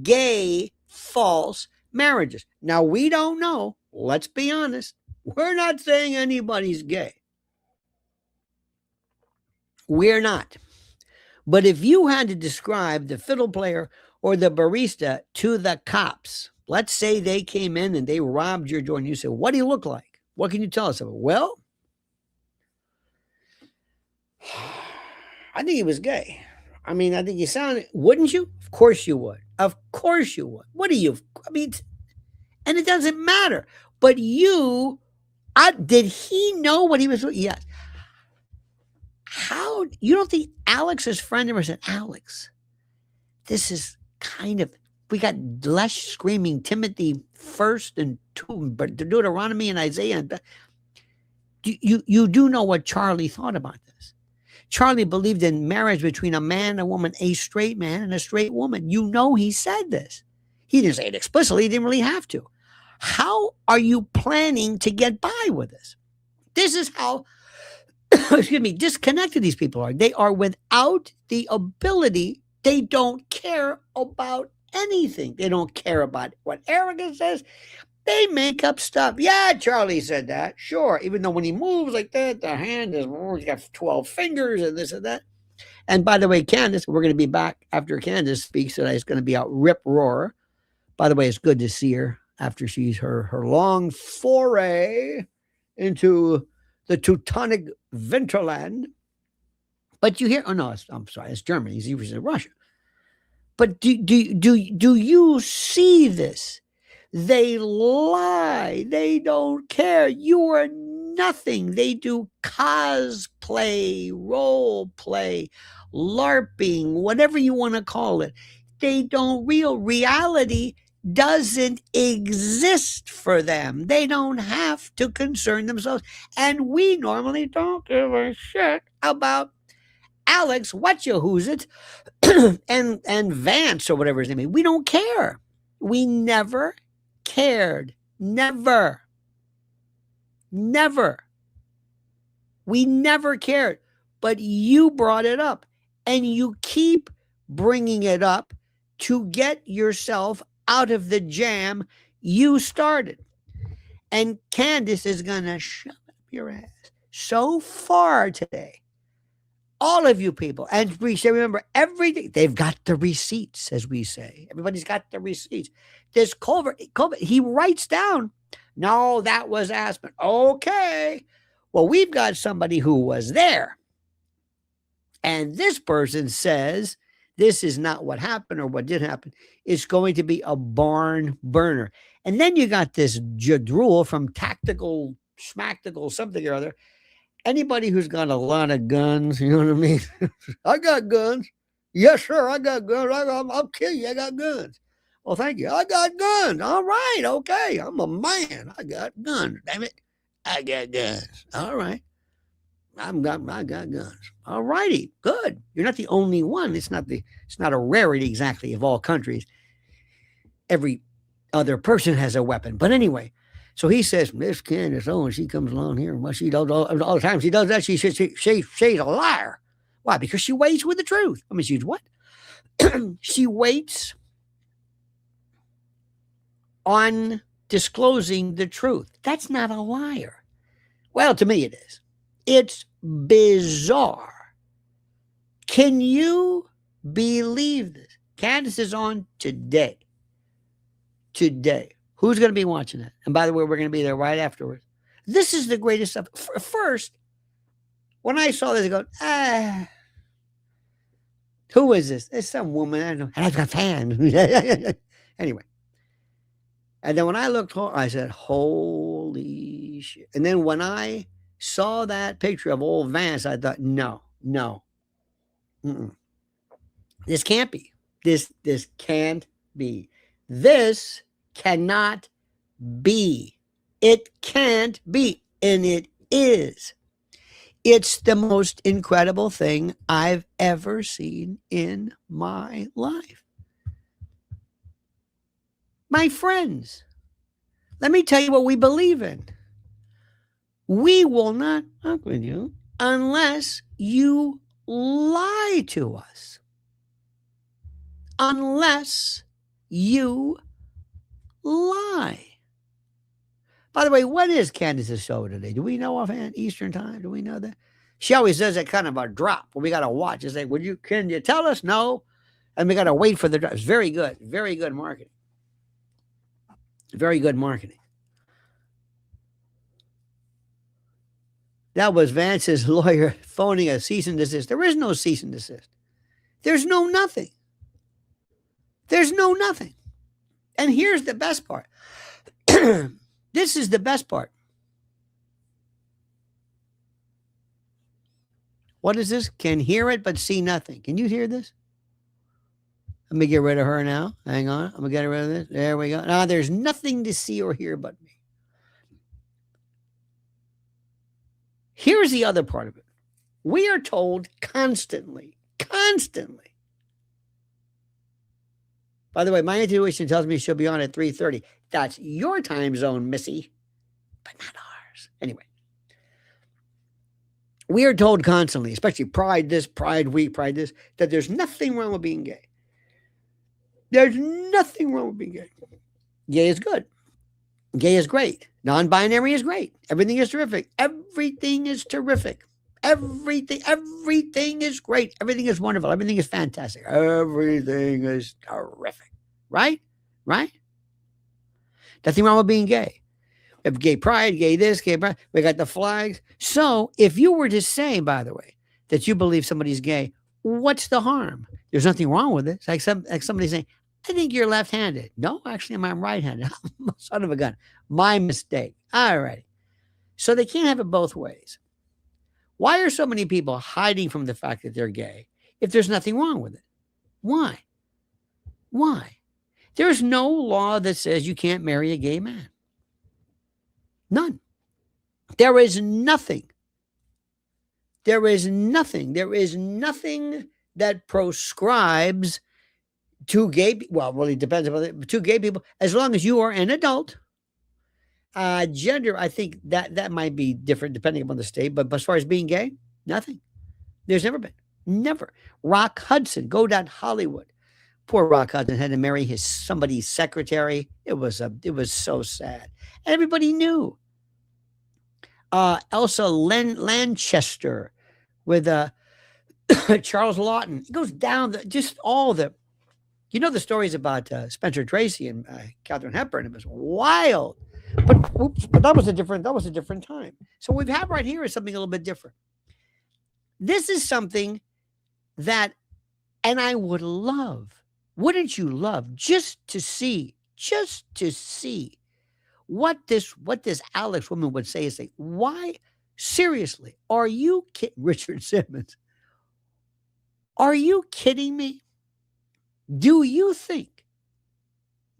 gay false marriages. Now, we don't know. Let's be honest. We're not saying anybody's gay. We're not. But if you had to describe the fiddle player or the barista to the cops, let's say they came in and they robbed your door and you said, what do you look like? What can you tell us about? Well, I think he was gay. I mean, I think you sounded, wouldn't you? Of course you would. Of course you would. What are you? I mean, and it doesn't matter. But you, did he know what he was doing? Yes. How, you don't think Alex's friend ever said, Alex, this is kind of, we got less screaming Timothy 1 and 2, but Deuteronomy and Isaiah. You do know what Charlie thought about this. Charlie believed in marriage between a man and a woman, a straight man and a straight woman. You know he said this. He didn't say it explicitly. He didn't really have to. How are you planning to get by with this? This is how, excuse me, disconnected these people are. They are without the ability. They don't care about anything. They don't care about what Erica says. They make up stuff. Yeah, Charlie said that. Sure. Even though when he moves like that, the hand is, he's got 12 fingers and this and that. And by the way, Candace, we're going to be back after Candace speaks today. It's going to be out rip roar. By the way, it's good to see her after she's her long foray into the Teutonic Winterland. But you hear, oh no, I'm sorry, it's Germany. He's even in Russia. But do you see this? They lie. They don't care. You are nothing. They do cosplay, role play, LARPing, whatever you want to call it. They don't reality doesn't exist for them. They don't have to concern themselves. And we normally don't give a shit about Alex, who's it, and Vance or whatever his name is. We don't care. We never cared. Never. We never cared. But you brought it up, and you keep bringing it up to get yourself out of the jam you started. And Candace is going to shove up your ass so far today. All of you people, and we say, remember, everything, they've got the receipts, as we say. Everybody's got the receipts. This Culver, he writes down, no, that was Aspen. Okay. Well, we've got somebody who was there. And this person says, this is not what happened or what did happen. It's going to be a barn burner. And then you got this jadrul from Tactical, Schmactical, something or other. Anybody who's got a lot of guns, you know what I mean? I got guns. Yes, sir, I got guns. I'll kill you. I got guns. Well, thank you. I got guns. All right, okay. I'm a man. I got guns. Damn it. I got guns. All right. I got guns. All righty. Good. You're not the only one. It's not a rarity exactly of all countries. Every other person has a weapon. But anyway, so he says, Miss Candace Owens, she comes along here, and she does all the time she does that. She's a liar. Why? Because she waits with the truth. I mean, she's what? She waits on disclosing the truth. That's not a liar. Well, to me it is. It's bizarre. Can you believe this? Candace is on today. Who's going to be watching that? And by the way, we're going to be there right afterwards. This is the greatest stuff. First, When I saw this, I go, who is this? It's some woman. I don't know. And I've got fans. Anyway. And then when I looked, I said, holy shit. And then when I saw that picture of old Vance, I thought, no. This can't be. This can't be. This cannot be. It can't be. And it is. It's the most incredible thing I've ever seen in my life. My friends, let me tell you what we believe in. We will not fuck with you unless you lie to us. Unless you lie. By the way, what is Candace's show today? Do we know offhand? Eastern time? Do we know that? She always does it kind of a drop. We got to watch. It's like, can you tell us? No. And we got to wait for the drop. It's very good. Very good marketing. Very good marketing. That was Vance's lawyer phoning a cease and desist. There is no cease and desist. There's no nothing. There's no nothing. And here's the best part. This is the best part. What is this? Can hear it but see nothing. Can you hear this? Let me get rid of her now. Hang on. I'm going to get rid of this. There we go. Now there's nothing to see or hear but me. Here's the other part of it. We are told constantly. By the way, my intuition tells me she'll be on at 3:30. That's your time zone, Missy, but not ours. Anyway, we are told constantly, especially Pride this, Pride week, Pride this, that there's nothing wrong with being gay. There's nothing wrong with being gay. Gay is good. Gay is great. Non-binary is great. Everything is terrific. Everything is terrific. Everything is great. Everything is wonderful. Everything is fantastic. Everything is terrific. Right? Nothing wrong with being gay. We have gay pride, gay this, gay pride. We got the flags. So if you were to say, by the way, that you believe somebody's gay, what's the harm? There's nothing wrong with it. It's like somebody saying, I think you're left-handed. No, actually, I'm right-handed. Son of a gun. My mistake. All right. So they can't have it both ways. Why are so many people hiding from the fact that they're gay if there's nothing wrong with it? Why? There's no law that says you can't marry a gay man. None. There is nothing that proscribes two gay people. Well, really depends on two gay people, as long as you are an adult. Gender, I think that might be different depending upon the state, but as far as being gay, nothing. There's never been. Never. Rock Hudson, go down Hollywood. Poor Rock Hudson had to marry somebody's secretary. It was so sad. And everybody knew. Elsa Lanchester with Charles Lawton. It goes down just all the, you know, the stories about Spencer Tracy and Katharine Hepburn. It was wild. But that was a different time. So what we have right here is something a little bit different. This is something that, and I would love, wouldn't you love, just to see what this Alex woman would say is say, why, seriously, are you kidding, Richard Simmons? Are you kidding me? Do you think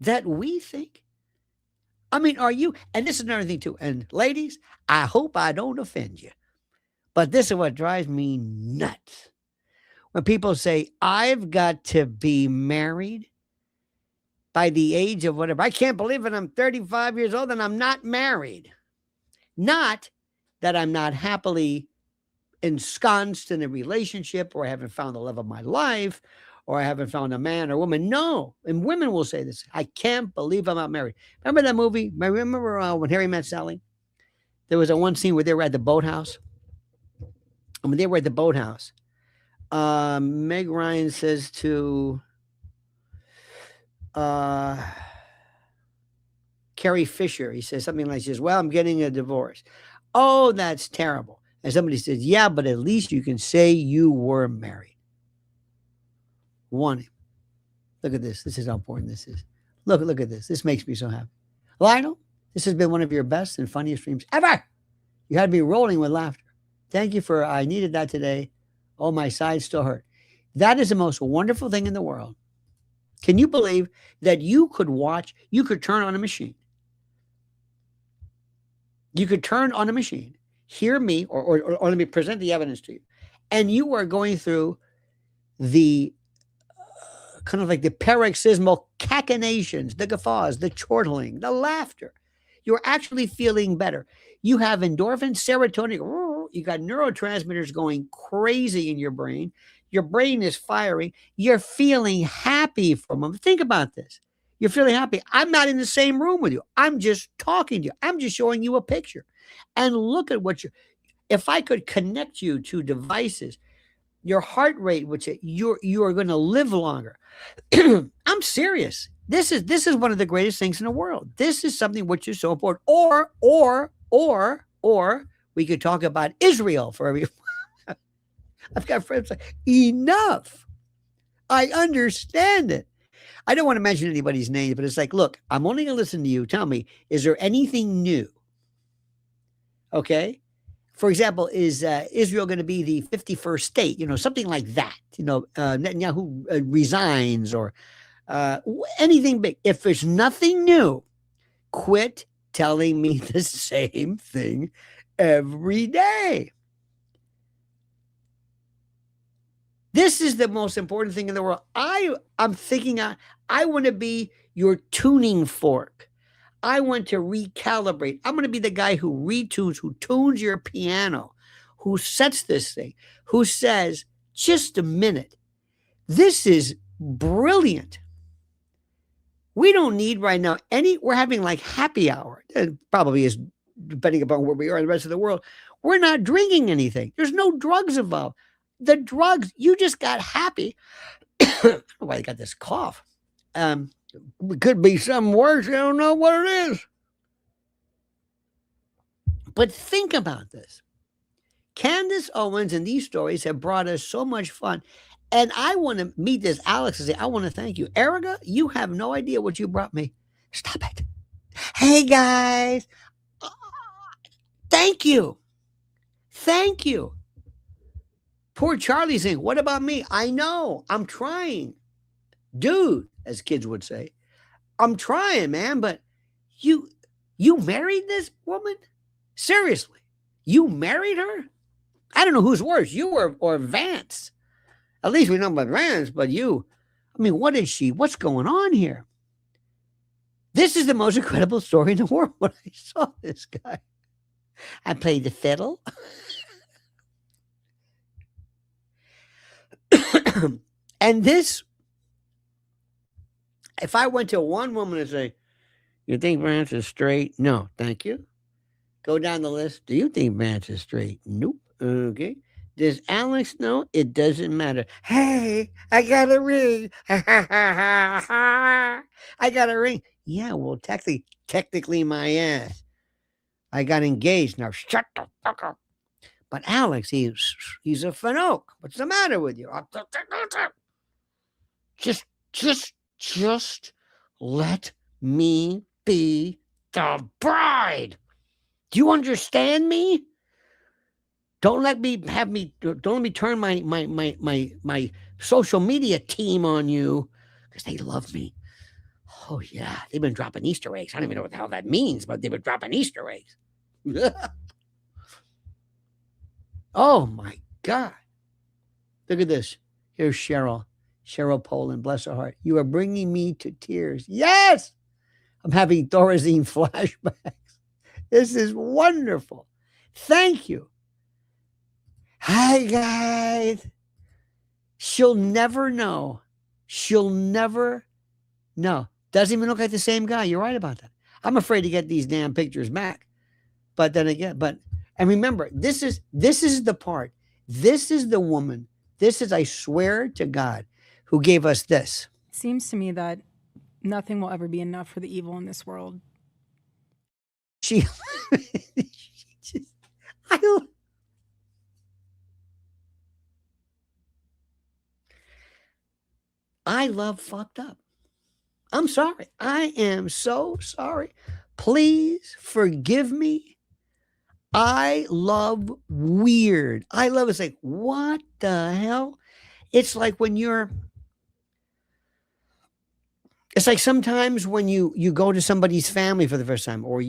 that we think? I mean, are you? And this is another thing too. And ladies, I hope I don't offend you, but this is what drives me nuts. When people say, I've got to be married by the age of whatever. I can't believe it. I'm 35 years old and I'm not married. Not that I'm not happily ensconced in a relationship, or I haven't found the love of my life, or I haven't found a man or woman. No. And women will say this. I can't believe I'm not married. Remember that movie? Remember when Harry Met Sally? There was one scene where they were at the boathouse. And when they were at the boathouse, Meg Ryan says to Carrie Fisher, he says something like this, well, I'm getting a divorce. Oh, that's terrible. And somebody says, yeah, but at least you can say you were married. One. Look at this. This is how important this is. Look at this. This makes me so happy. Lionel, this has been one of your best and funniest streams ever. You had me rolling with laughter. Thank you for, I needed that today. Oh, my sides still hurt. That is the most wonderful thing in the world. Can you believe that you could turn on a machine? You could turn on a machine, hear me, or let me present the evidence to you. And you are going through the kind of like the paroxysmal cachinnations, the guffaws, the chortling, the laughter. You're actually feeling better. You have endorphins, serotonin. You got neurotransmitters going crazy in your brain. Your brain is firing. You're feeling happy from them. Think about this. You're feeling happy. I'm not in the same room with you. I'm just talking to you. I'm just showing you a picture. And look at if I could connect you to devices, your heart rate would say you are going to live longer. I'm serious. This is one of the greatest things in the world. This is something which is so important. Or we could talk about Israel for every. I've got friends like, enough. I understand it. I don't want to mention anybody's name, but it's like, look, I'm only going to listen to you. Tell me, is there anything new? Okay. For example, is Israel going to be the 51st state? Something like that. Netanyahu resigns or anything big. If there's nothing new, quit telling me the same thing every day. This is the most important thing in the world. I'm thinking I want to be your tuning fork. I want to recalibrate. I'm going to be the guy who retunes, who tunes your piano, who sets this thing, who says, just a minute. This is brilliant. We don't need right now we're having like happy hour. It probably is, depending upon where we are in the rest of the world. We're not drinking anything. There's no drugs involved. The drugs, you just got happy. I don't know why I got this cough. It could be something worse. I don't know what it is. But think about this. Candace Owens and these stories have brought us so much fun. And I want to meet this Alex and say, I want to thank you. Erica, you have no idea what you brought me. Stop it. Hey, guys. Thank you. Thank you. Poor Charlie's saying, what about me? I know. I'm trying. Dude, as kids would say. I'm trying, man, but you married this woman? Seriously. You married her? I don't know who's worse, you or Vance. At least we know about Vance, but you. I mean, what is she? What's going on here? This is the most incredible story in the world when I saw this guy. I played the fiddle. And this, if I went to one woman and say, you think Vance is straight? No, thank you. Go down the list. Do you think Vance is straight? Nope. Okay. Does Alex know? It doesn't matter. Hey, I got a ring. I got a ring. Yeah, well, technically my ass. I got engaged. Now shut the fuck up. But Alex, he's a fanoke. What's the matter with you? Just let me be the bride. Do you understand me? Don't let me turn my social media team on you because they love me. Oh yeah, they've been dropping Easter eggs. I don't even know what the hell that means, but they've been dropping Easter eggs. Oh my God. Look at this. Here's Cheryl Poland, bless her heart. You are bringing me to tears. Yes. I'm having Thorazine flashbacks. This is wonderful. Thank you. Hi, guys. She'll never know. She'll never know. Doesn't even look like the same guy. You're right about that. I'm afraid to get these damn pictures back. But then again, and remember, this is the part. This is the woman. This is, I swear to God, who gave us this. It seems to me that nothing will ever be enough for the evil in this world. I love fucked up. I'm sorry. I am so sorry. Please forgive me. I love weird. I love it's like, what the hell? It's like when it's like sometimes when you go to somebody's family for the first time, or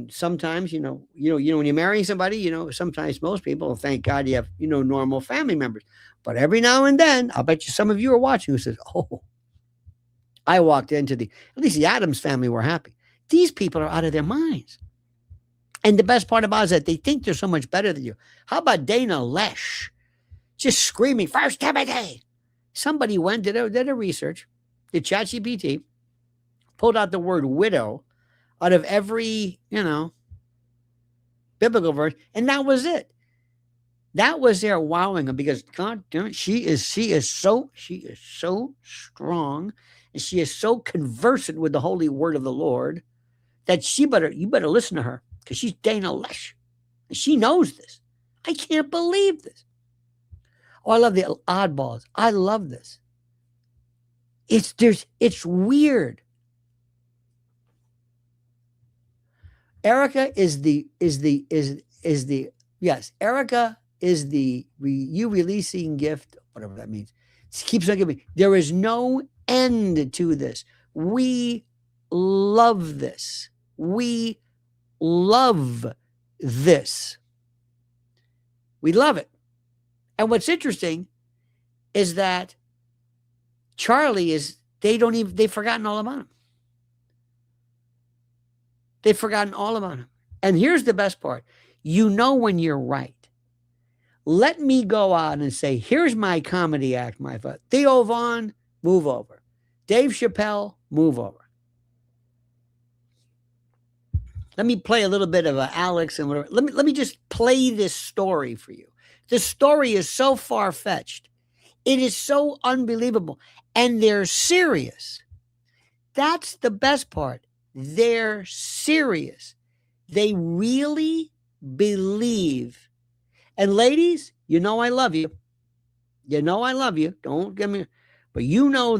sometimes, when you're marrying somebody, sometimes most people, thank God you have, normal family members. But every now and then, I'll bet you some of you are watching who says, oh, I walked into at least the Addams family were happy. These people are out of their minds. And the best part about it is that they think they're so much better than you. How about Dana Lesh? Just screaming, First Timothy. Somebody went, did a research, did ChatGPT, pulled out the word widow out of every, biblical verse, and that was it. That was their wowing them, because God damn it, she is so strong, and she is so conversant with the holy word of the Lord that you better listen to her, because she's Dana Lesh, and she knows this. I can't believe this. Oh, I love the oddballs. I love this. It's weird. Erica is the Erica is the you releasing gift, whatever that means. It keeps on giving. There is no end to this. We love this. We love this. We love it. And what's interesting is that Charlie they've forgotten all about him. They've forgotten all about him. And here's the best part. When you're right. Let me go out and say, here's my comedy act, my friend. Theo Vaughn, move over. Dave Chappelle, move over. Let me play a little bit of Alex and whatever. Let me just play this story for you. This story is so far-fetched. It is so unbelievable. And they're serious. That's the best part. They're serious. They really believe. And ladies, I love you. I love you. Don't get me. But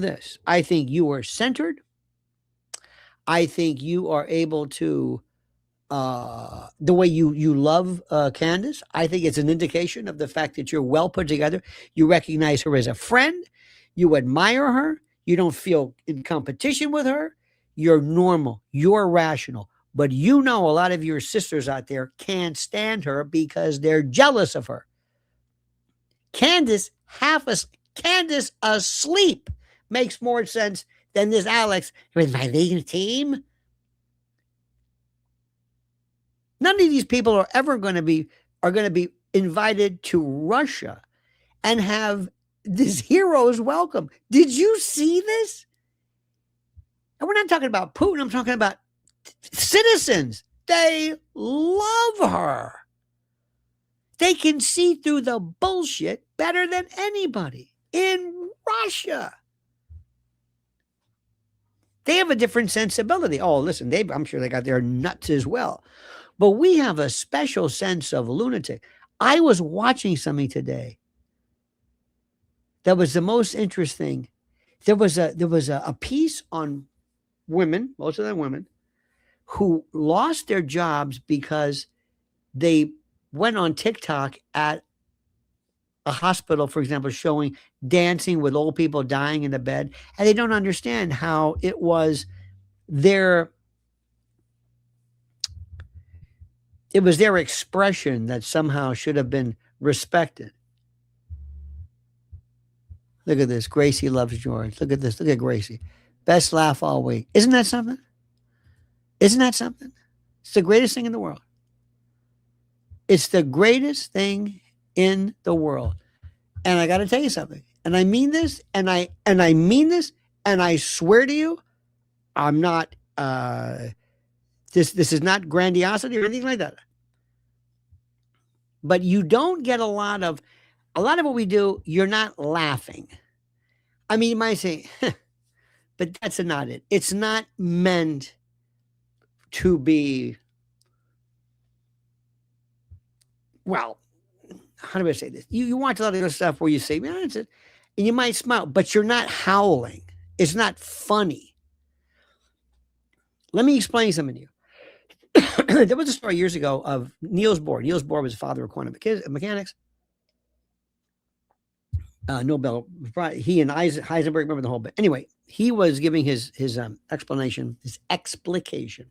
this. I think you are centered. I think you are able to, the way you love Candace, I think it's an indication of the fact that you're well put together. You recognize her as a friend. You admire her. You don't feel in competition with her. You're normal. You're rational. But a lot of your sisters out there can't stand her because they're jealous of her. Candace asleep makes more sense than this Alex with my legal team. None of these people are ever going to be invited to Russia and have this hero's welcome. Did you see this? And we're not talking about Putin. I'm talking about citizens. They love her. They can see through the bullshit better than anybody in Russia. They have a different sensibility. Oh, listen, I'm sure they got their nuts as well. But we have a special sense of lunatic. I was watching something today that was the most interesting. There was a piece on women, most of them women, who lost their jobs because they went on TikTok at a hospital, for example, showing dancing with old people dying in the bed, and they don't understand how it was their expression that somehow should have been respected. Look at this. Gracie loves George. Look at this. Look at Gracie. Best laugh all week. Isn't that something? Isn't that something? It's the greatest thing in the world. It's the greatest thing in the world. And I got to tell you something. And I mean this, and I mean this, and I swear to you, I'm not, this is not grandiosity or anything like that. But you don't get a lot of what we do, you're not laughing. I mean, you might say, but that's not it. It's not meant to be, well, how do I say this? You watch a lot of this stuff where you say, man, And you might smile, but you're not howling. It's not funny. Let me explain something to you. There was a story years ago of Niels Bohr. Niels Bohr was the father of quantum mechanics. Nobel, he and Heisenberg, remember the whole bit. Anyway, he was giving his explanation, his explication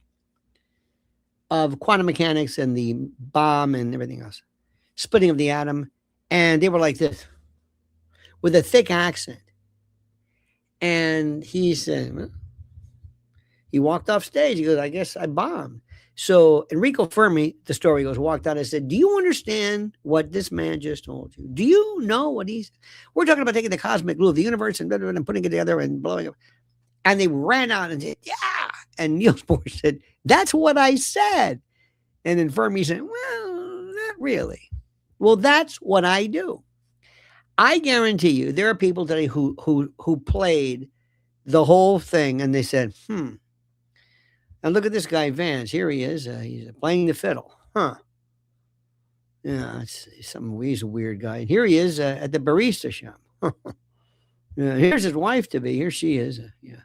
of quantum mechanics and the bomb and everything else, splitting of the atom. And they were like this, with a thick accent. And he said, well, he walked off stage. He goes, I guess I bombed. So Enrico Fermi, the story goes, walked out and said, do you understand what this man just told you? Do you know what we're talking about taking the cosmic glue of the universe and, blah, blah, blah, and putting it together and blowing up. And they ran out and said, yeah. And Niels Bohr said, that's what I said. And then Fermi said, well, not really. Well, that's what I do. I guarantee you there are people today who played the whole thing and they said, and look at this guy, Vance. Here he is. He's playing the fiddle. Huh. Yeah, he's a weird guy. And here he is at the barista shop. Yeah, here's his wife to be. Here she is. Yeah.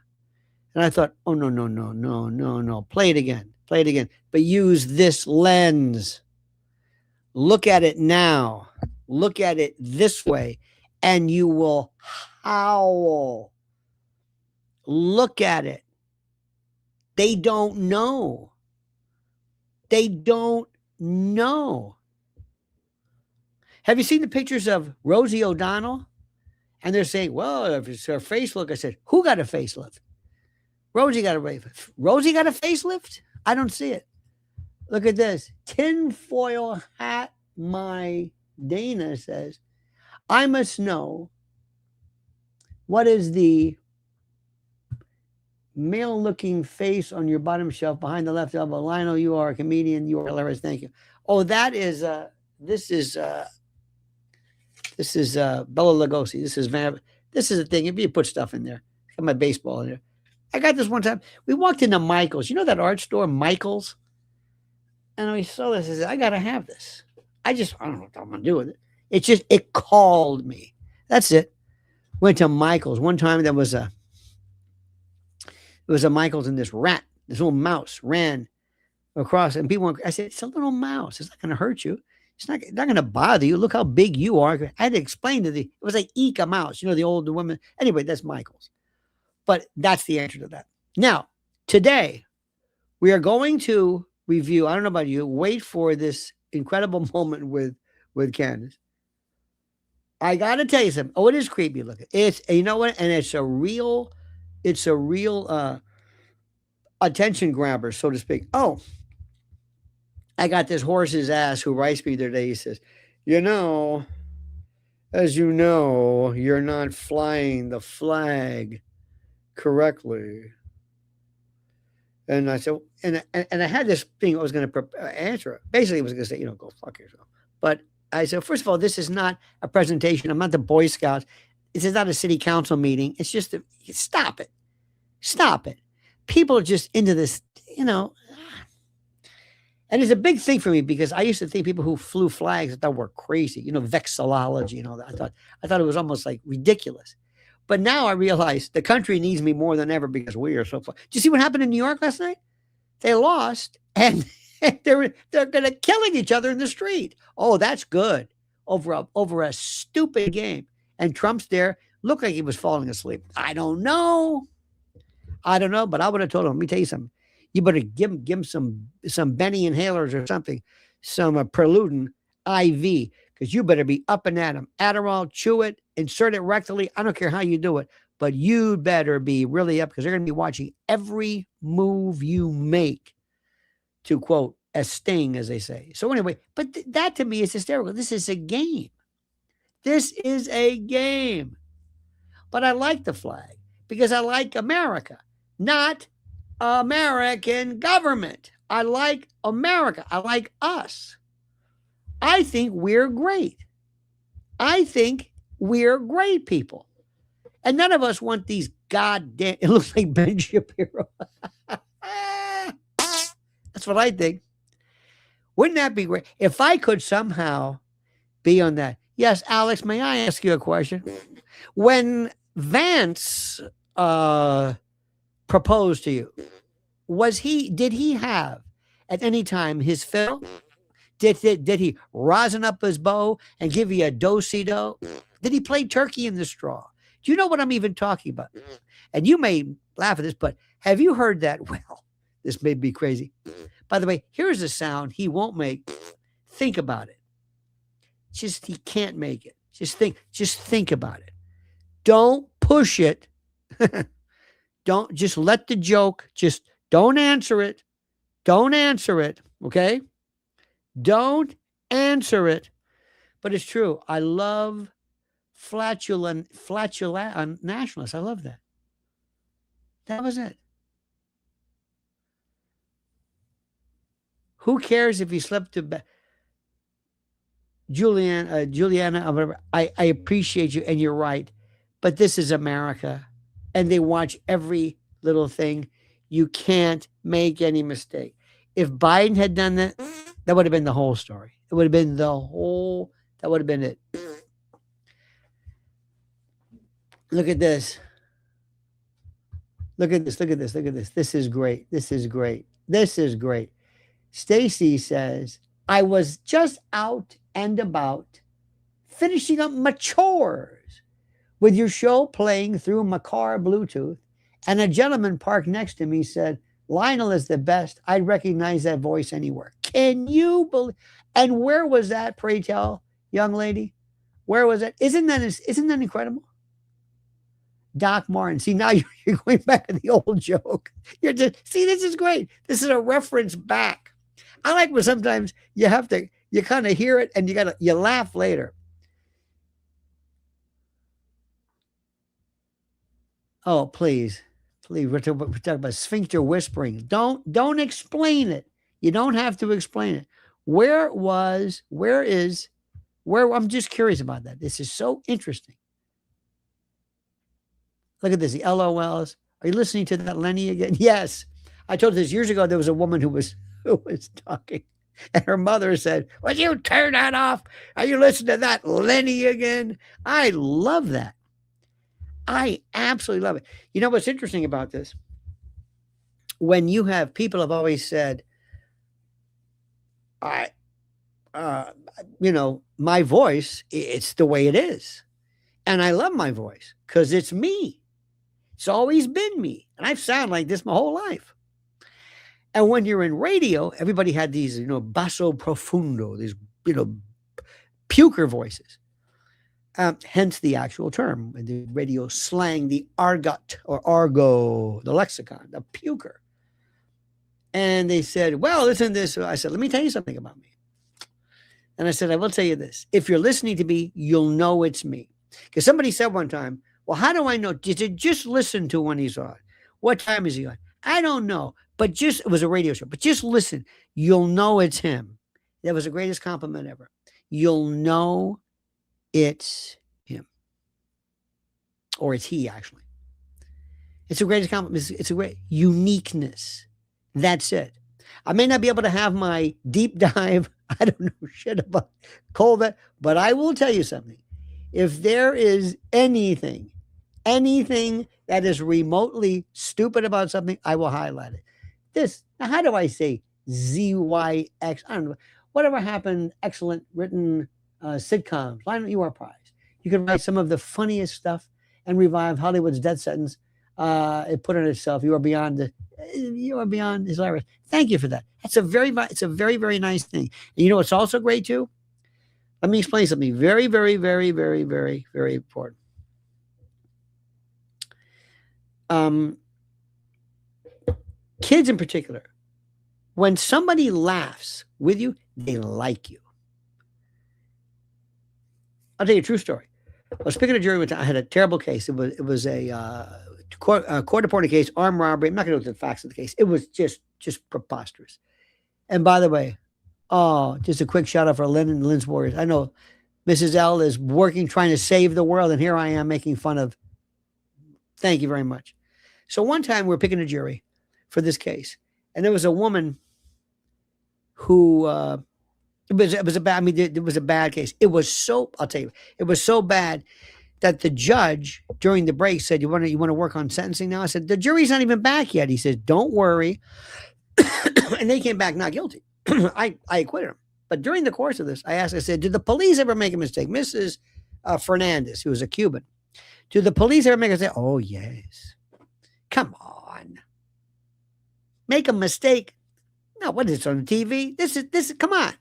And I thought, oh, no. Play it again. But use this lens. Look at it now. Look at it this way. And you will howl. Look at it. They don't know. They don't know. Have you seen the pictures of Rosie O'Donnell? And they're saying, well, if it's her facelift. I said, who got a facelift? Rosie got a facelift. Rosie got a facelift? I don't see it. Look at this. Tinfoil hat, my Dana says, I must know what is the male-looking face on your bottom shelf behind the left elbow. Lionel, you are a comedian. You are hilarious. Thank you. Oh, that is this is Bella Lugosi. This is a thing. If you put stuff in there, I got my baseball in there. I got this one time. We walked into Michael's. You know that art store, Michael's? And we saw this. I said, I gotta have this. I don't know what I'm gonna do with it. It called me. That's it. Went to Michael's. One time there was a Michael's and this little mouse ran across, and people went, I said, it's a little mouse. It's not going to hurt you. It's not going to bother you. Look how big you are. I had to explain it was like Ika mouse, the older woman. Anyway, that's Michael's. But that's the answer to that. Now, today, we are going to review, I don't know about you, wait for this incredible moment with Candace. I got to tell you something. Oh, it is creepy looking. You know what? And it's a real attention grabber, so to speak. Oh, I got this horse's ass who writes me the other day. He says, as you know, you're not flying the flag correctly. And I said, and I had this thing I was going to answer. Basically, I was going to say, go fuck yourself. But I said, first of all, this is not a presentation. I'm not the Boy Scouts. This is not a city council meeting. It's just stop it. Stop it. People are just into this, And it's a big thing for me because I used to think people who flew flags I thought were crazy, vexillology and all that. I thought it was almost like ridiculous. But now I realize the country needs me more than ever because we are so far. Did you see what happened in New York last night? They lost and they're going to killing each other in the street. Oh, that's good. Over a stupid game. And Trump's there. Looked like he was falling asleep. I don't know, but I would have told him, let me tell you something. You better give him some Benny inhalers or something, some Preludin IV, because you better be up and at him. Adderall, chew it, insert it rectally. I don't care how you do it, but you better be really up because they're going to be watching every move you make to, quote, a sting, as they say. So anyway, but that to me is hysterical. This is a game. This is a game. But I like the flag because I like America, not American government. I like America. I like us. I think we're great. I think we're great people. And none of us want these goddamn, it looks like Ben Shapiro. That's what I think. Wouldn't that be great? If I could somehow be on that, Yes, Alex, may I ask you a question? When Vance proposed to you, did he have at any time his fiddle? Did he rosin up his bow and give you a do-si-do? Did he play turkey in the straw? Do you know what I'm even talking about? And you may laugh at this, but have you heard that? Well, this may be crazy. By the way, here's a sound he won't make. Think about it. He can't make it. Just think about it. Don't push it. Don't just let the joke, just don't answer it. Don't answer it. Okay? Don't answer it. But it's true. I love flatulent nationalists. I love that. That was it. Who cares if he slept to bed? Juliana, I appreciate you, and you're right. But this is America, and they watch every little thing. You can't make any mistake. If Biden had done that, that would have been the whole story. It would have been that would have been it. Look at this. Look at this. Look at this. Look at this. This is great. This is great. This is great. Stacy says, I was just out and about finishing up my chores with your show playing through my car Bluetooth, and a gentleman parked next to me said, Lionel is the best. I'd recognize that voice anywhere. Can you believe? And where was that, pray tell, young lady? Where was it? Isn't that incredible? Doc Martin. See, now you're going back to the old joke. See, this is great. This is a reference back. I like when sometimes you kind of hear it and you laugh later. Oh, please. We're talking about sphincter whispering. Don't explain it. You don't have to explain it. I'm just curious about that. This is so interesting. Look at this, the LOLs. Are you listening to that Lenny again? Yes. I told you this years ago. There was a woman who was talking, and her mother said, "Would you turn that off? Are you listening to that Lenny again?" I love that. I absolutely love it. You know what's interesting about this? When people have always said, my voice, it's the way it is. And I love my voice because it's me. It's always been me. And I've sounded like this my whole life. And when you're in radio, everybody had these, basso profundo, these, puker voices. Hence the actual term, the radio slang, the argot or argo, the lexicon, the puker. And they said, well, listen to this. I said, let me tell you something about me. And I said, I will tell you this. If you're listening to me, you'll know it's me. Because somebody said one time, well, how do I know? Did you just listen to when he's on? What time is he on? I don't know. But it was a radio show. But just listen. You'll know it's him. That was the greatest compliment ever. You'll know it's him. Or it's he, actually. It's the greatest compliment. It's a great uniqueness. That's it. I may not be able to have my deep dive. I don't know shit about Colvett, but I will tell you something. If there is anything that is remotely stupid about something, I will highlight it. Now how do I say ZYX? I don't know. Whatever happened, excellent written sitcoms. Why don't you our prize? You can write some of the funniest stuff and revive Hollywood's death sentence. It put on itself. You are beyond hilarious. Thank you for that. It's a very, very nice thing. And you know what's also great too? Let me explain something very, very, very, very, very, very important. Kids in particular, when somebody laughs with you, they like you. I'll tell you a true story. I was speaking to a jury. I had a terrible case. It was a court-appointed case, armed robbery. I'm not going to go into the facts of the case. It was just preposterous. And by the way, just a quick shout out for Lynn and Lynn's Warriors. I know Mrs. L is working, trying to save the world, and here I am making fun of. Thank you very much. So one time we were picking a jury for this case, and there was a woman who It was a bad. I mean, it was a bad case. It was so. I'll tell you, it was so bad that the judge during the break said, "You want to work on sentencing now?" I said, "The jury's not even back yet." He said, "Don't worry," and they came back not guilty. I acquitted him. But during the course of this, I said, "Did the police ever make a mistake?" Mrs. Fernandez, who was a Cuban, did the police ever make a mistake? Oh yes. Come on, make a mistake. No, what is this on the TV? This is. Come on.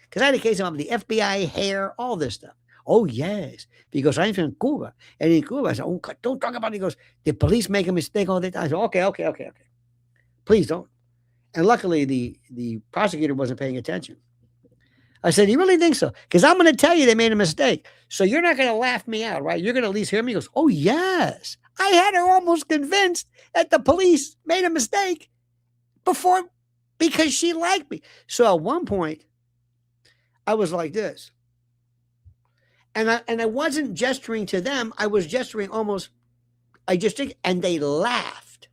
Because I had a case of the FBI hair, all this stuff. Oh, yes, because I'm from Cuba. And in Cuba, I said, oh, don't talk about it. He goes, the police make a mistake all the time. I said, okay. Please don't. And luckily, the prosecutor wasn't paying attention. I said, you really think so? Because I'm going to tell you they made a mistake. So you're not going to laugh me out, right? You're going to at least hear me. He goes, oh, yes. I had her almost convinced that the police made a mistake because she liked me. So at one point, I was like this. And I wasn't gesturing to them. I was gesturing almost, and they laughed.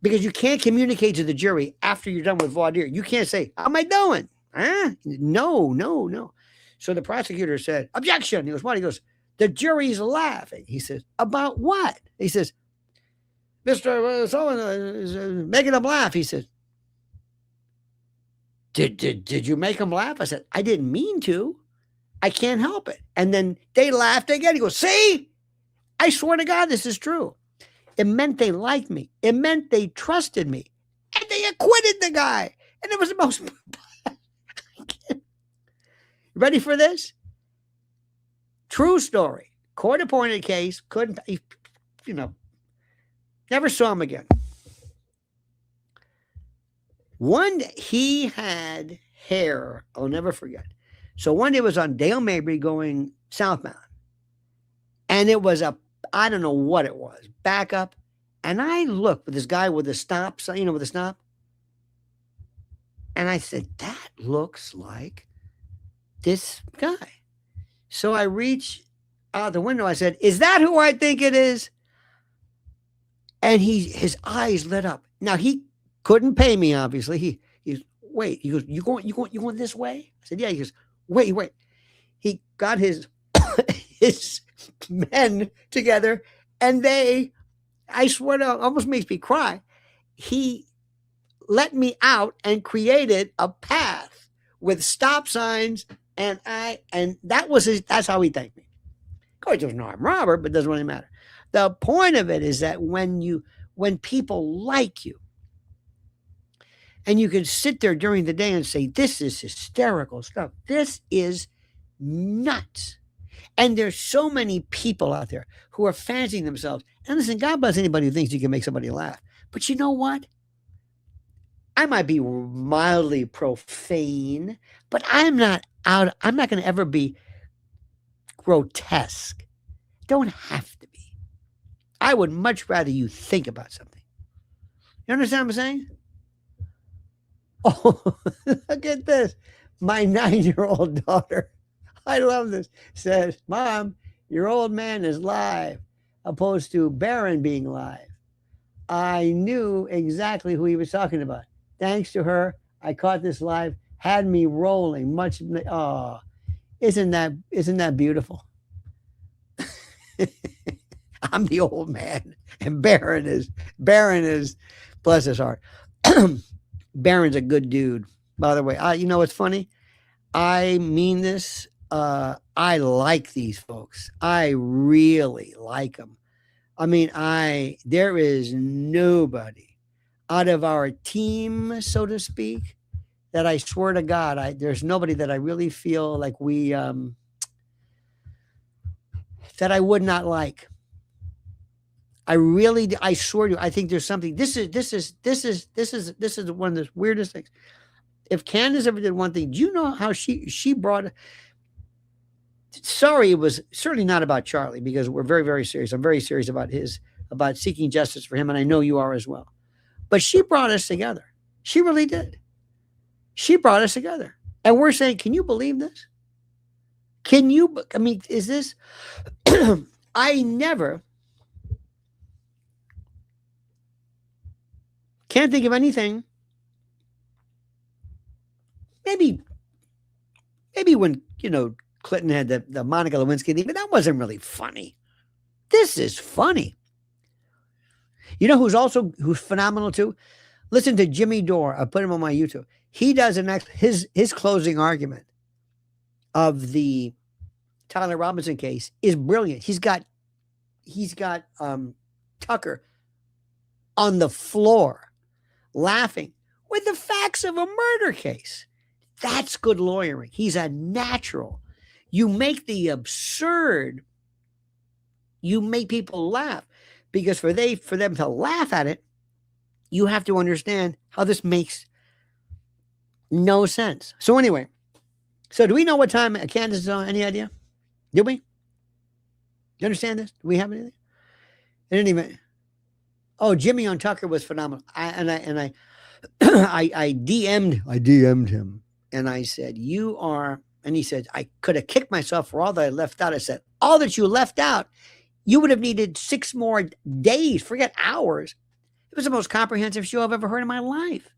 Because you can't communicate to the jury after you're done with voir dire. You can't say, how am I doing? Huh? No. So the prosecutor said, objection. He goes, what? He goes, the jury's laughing. He says, about what? He says, Mr. Someone is making them laugh. He says, Did you make them laugh? I said, I didn't mean to. I can't help it. And then they laughed again. He goes, see? I swear to God, this is true. It meant they liked me. It meant they trusted me. And they acquitted the guy. And it was the most... Ready for this? True story. Court-appointed case. Couldn't... Never saw him again. One day, he had hair. I'll never forget. So one day it was on Dale Mabry going southbound. And it was I don't know what it was, back up. And I looked with this guy with the stop, with the stop. And I said, that looks like this guy. So I reached out the window. I said, is that who I think it is? And his eyes lit up. Now he couldn't pay me, obviously. He's wait. He goes, you going this way? I said, yeah. He goes, wait. He got his men together, and I swear to, almost makes me cry. He let me out and created a path with stop signs, and that's how he thanked me. Of course, there was no armed robber, but it doesn't really matter. The point of it is that when people like you, and you can sit there during the day and say, this is hysterical stuff. This is nuts. And there's so many people out there who are fancying themselves. And listen, God bless anybody who thinks you can make somebody laugh. But you know what? I might be mildly profane, but I'm not going to ever be grotesque. Don't have to be. I would much rather you think about something. You understand what I'm saying? Oh, look at this. My 9-year-old daughter, I love this, says, Mom, your old man is live, opposed to Barron being live. I knew exactly who he was talking about. Thanks to her, I caught this live, had me rolling much. Oh, isn't that beautiful? I'm the old man, and Barron is, bless his heart. Barron's a good dude, by the way. You know what's funny? I mean this. I like these folks. I really like them. I mean, there is nobody out of our team, so to speak, that I swear to God, there's nobody that I really feel like that I would not like. I swear to you, I think there's something. This is one of the weirdest things. If Candace ever did one thing, do you know how she brought? Sorry, it was certainly not about Charlie, because we're very, very serious. I'm very serious about seeking justice for him, and I know you are as well. But she brought us together. She really did. She brought us together, and we're saying, can you believe this? Is this? I never. Can't think of anything. maybe when, Clinton had the Monica Lewinsky thing, but that wasn't really funny. This is funny. You know who's phenomenal too? Listen to Jimmy Dore. I put him on my YouTube. He does his closing argument of the Tyler Robinson case is brilliant. He's got Tucker on the floor laughing with the facts of a murder case. That's good lawyering. He's a natural. You make the absurd. You make people laugh, because for them to laugh at it, you have to understand how this makes no sense. So anyway, do we know what time Candace is on? Any idea? Do we? You understand this? Do we have anything? In any event, Jimmy on Tucker was phenomenal. I DM'd him, and I said, "You are," and he said, "I could have kicked myself for all that I left out." I said, "All that you left out, you would have needed 6 more days, forget hours." It was the most comprehensive show I've ever heard in my life.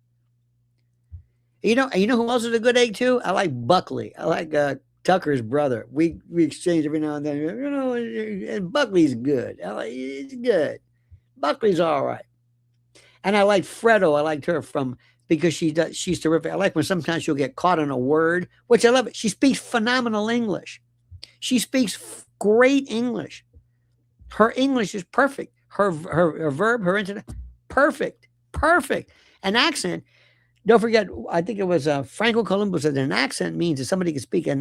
You know who else is a good egg too? I like Buckley. I like Tucker's brother. We exchange every now and then. And Buckley's good. It's good. Buckley's all right. And I like Fredo. I liked her because she's terrific. I like when sometimes she'll get caught on a word, which I love it. She speaks phenomenal English. She speaks great English. Her English is perfect. Her verb, her intonation, perfect. An accent. Don't forget, I think it was Franco Columbus said an accent means that somebody can speak a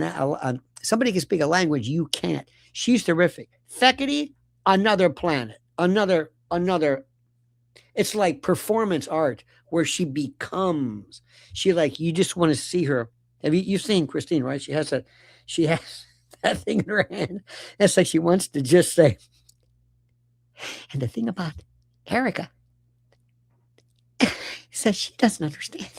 language you can't. She's terrific. Thecady, another planet, another. It's like performance art where she becomes. You just want to see her. You've seen Christine, right? She has that thing in her hand. It's like she wants to just say. And the thing about Erica says she doesn't understand.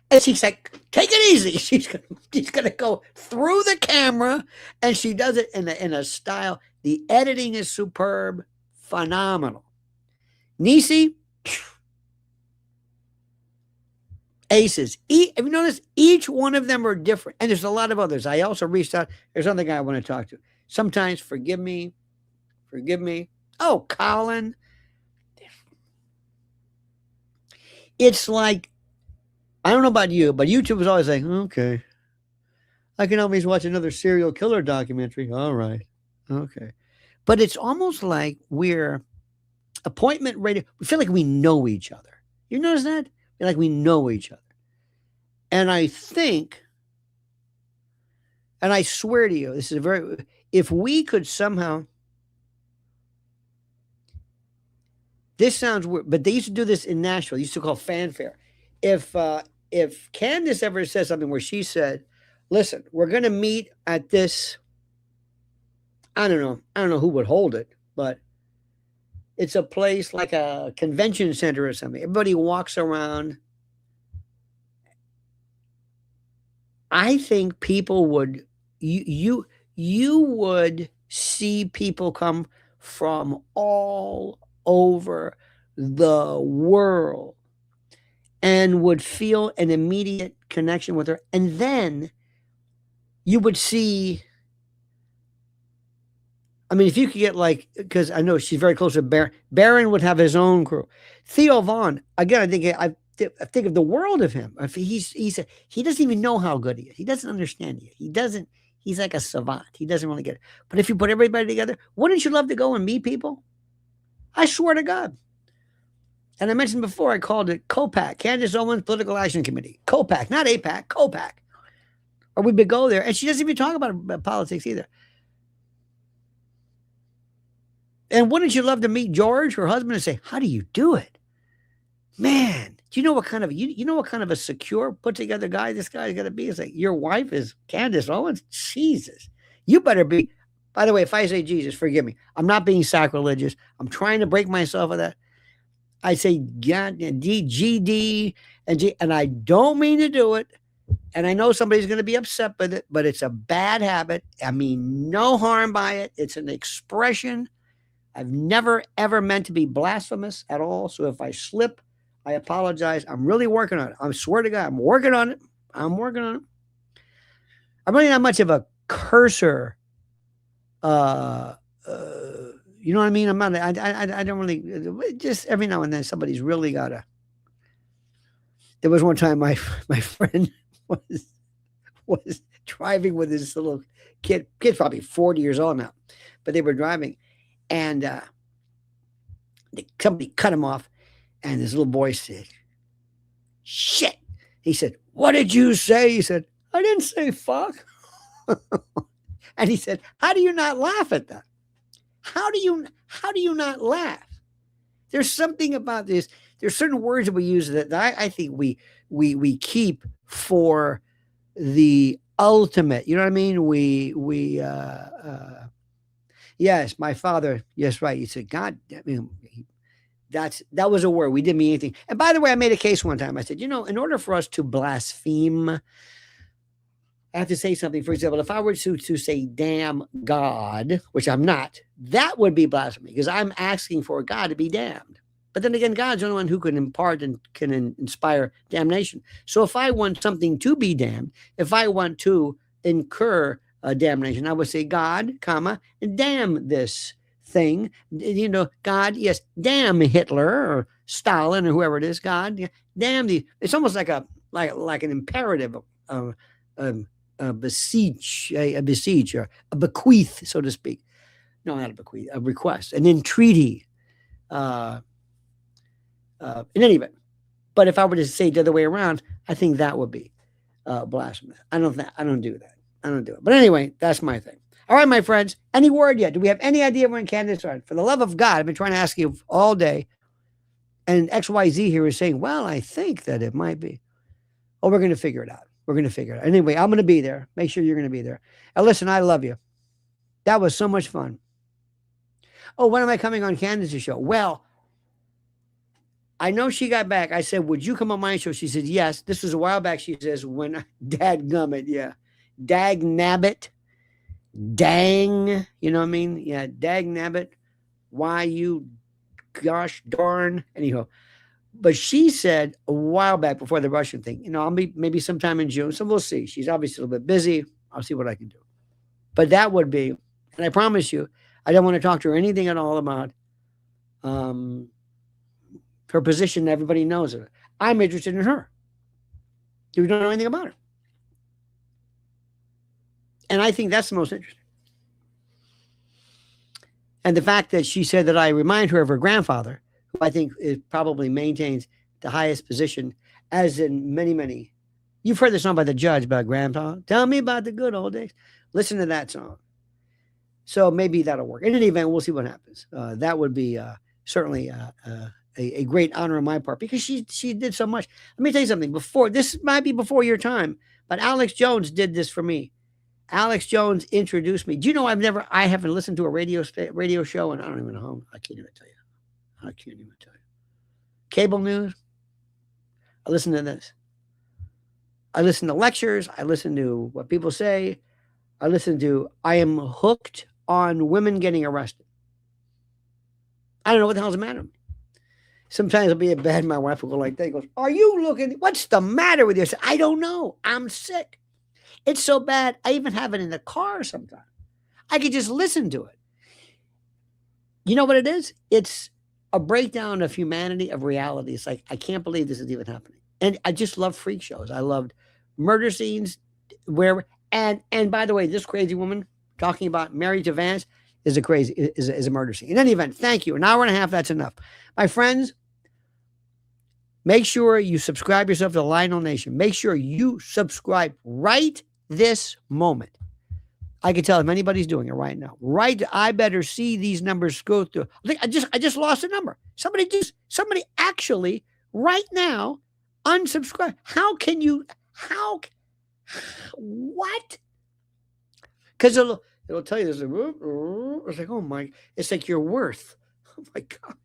And she's like, take it easy. She's gonna go through the camera, and she does it in a style. The editing is superb, phenomenal. Nisi, aces. Have you noticed each one of them are different? And there's a lot of others. I also reached out. There's another guy I want to talk to. Sometimes forgive me. Oh, Colin. It's like, I don't know about you, but YouTube is always like, okay, I can always watch another serial killer documentary. All right. Okay. But it's almost like we're appointment ready. We feel like we know each other. You notice that? Feel like we know each other. And I think, and I swear to you, this is if we could somehow, this sounds weird, but they used to do this in Nashville. They used to call fanfare. If Candace ever says something where she said, listen, we're going to meet at this, I don't know who would hold it, but it's a place like a convention center or something. Everybody walks around. I think people would, you would see people come from all over the world and would feel an immediate connection with her. And then you would see, I mean, if you could get because I know she's very close to Baron. Baron would have his own crew. Theo Vaughn, again, I think of the world of him. He doesn't even know how good he is. He doesn't understand you. He's like a savant. He doesn't really get it. But if you put everybody together, wouldn't you love to go and meet people? I swear to God. And I mentioned before, I called it COPAC, Candace Owens Political Action Committee. COPAC, not APAC, COPAC. Or we would go there, and she doesn't even talk about politics either. And wouldn't you love to meet George, her husband, and say, how do you do it? Man, do you know what kind of a secure, put together guy this guy's got to be? It's like, your wife is Candace Owens? Jesus. You better be. By the way, if I say Jesus, forgive me. I'm not being sacrilegious. I'm trying to break myself of that. I say God, GD, and G, and I don't mean to do it. And I know somebody's going to be upset with it, but it's a bad habit. I mean, no harm by it. It's an expression. I've never, ever meant to be blasphemous at all. So if I slip, I apologize. I'm really working on it. I swear to God, I'm working on it. I'm working on it. I'm really not much of a cursor. You know what I mean? I'm not. I don't really. Just every now and then, somebody's really gotta. There was one time my friend was driving with his little kid. Kid's probably 40 years old now, but they were driving, and somebody cut him off, and this little boy said, "Shit." He said, "What did you say?" He said, "I didn't say fuck." And he said, "How do you not laugh at that? How do you not laugh?" There's something about this. There's certain words that we use that I think we keep for the ultimate. You know what I mean? Yes, my father. Yes, right. He said, "God, I mean, that was a word. We didn't mean anything." And by the way, I made a case one time. I said, in order for us to blaspheme, I have to say something. For example, if I were to say "damn God," which I'm not, that would be blasphemy because I'm asking for God to be damned. But then again, God's the only one who can impart and can inspire damnation. So if I want something to be damned, if I want to incur damnation, I would say, "God, comma, damn this thing." God, yes, damn Hitler or Stalin or whoever it is. God, damn the. It's almost like an imperative. A beseech, or a bequeath, so to speak. No, not a bequeath, a request, an entreaty. In any event, but if I were to say the other way around, I think that would be blasphemous. I don't do that. I don't do it. But anyway, that's my thing. All right, my friends. Any word yet? Do we have any idea when Candace started? For the love of God, I've been trying to ask you all day, and XYZ here is saying, "Well, I think that it might be." Oh, we're going to figure it out. We're going to figure it out. Anyway, I'm going to be there. Make sure you're going to be there. And listen, I love you. That was so much fun. Oh, when am I coming on Candace's show? Well, I know she got back. I said, "Would you come on my show?" She said, "Yes." This was a while back. She says, "When dadgummit, yeah. Dag nabbit. Dang. You know what I mean? Yeah, dag nabbit. Why you gosh darn." Anyhow. But she said a while back before the Russian thing, I'll be maybe sometime in June. So we'll see. She's obviously a little bit busy. I'll see what I can do. But that would be, and I promise you, I don't want to talk to her anything at all about her position. Everybody knows it. I'm interested in her. You don't know anything about her. And I think that's the most interesting. And the fact that she said that I remind her of her grandfather, who I think probably maintains the highest position, as in many, many. You've heard the song by The Judge about Grandpa. Tell me about the good old days. Listen to that song. So maybe that'll work. In any event, we'll see what happens. That would be certainly a great honor on my part because she did so much. Let me tell you something. This might be before your time, but Alex Jones did this for me. Alex Jones introduced me. Do you know I haven't listened to a radio show, and I don't even know. I can't even tell you. Cable news. I listen to this. I listen to lectures. I listen to what people say. I am hooked on women getting arrested. I don't know what the hell's the matter with me. Sometimes I'll be in bed. My wife will go like that. He goes, "Are you looking? What's the matter with you?" I said, "I don't know. I'm sick. It's so bad. I even have it in the car sometimes. I could just listen to it." You know what it is? It's a breakdown of humanity, of reality. It's like, I can't believe this is even happening. And I just love freak shows. I loved murder scenes and by the way, this crazy woman talking about married to Vance is a murder scene. In any event, thank you. An hour and a half, that's enough. My friends, make sure you subscribe yourself to the Lionel Nation. Make sure you subscribe right this moment. I can tell if anybody's doing it right now. I better see these numbers go through. I just lost a number. Somebody actually right now unsubscribe. What? Because it'll tell you there's it's like, oh my, it's like your worth. Oh my God.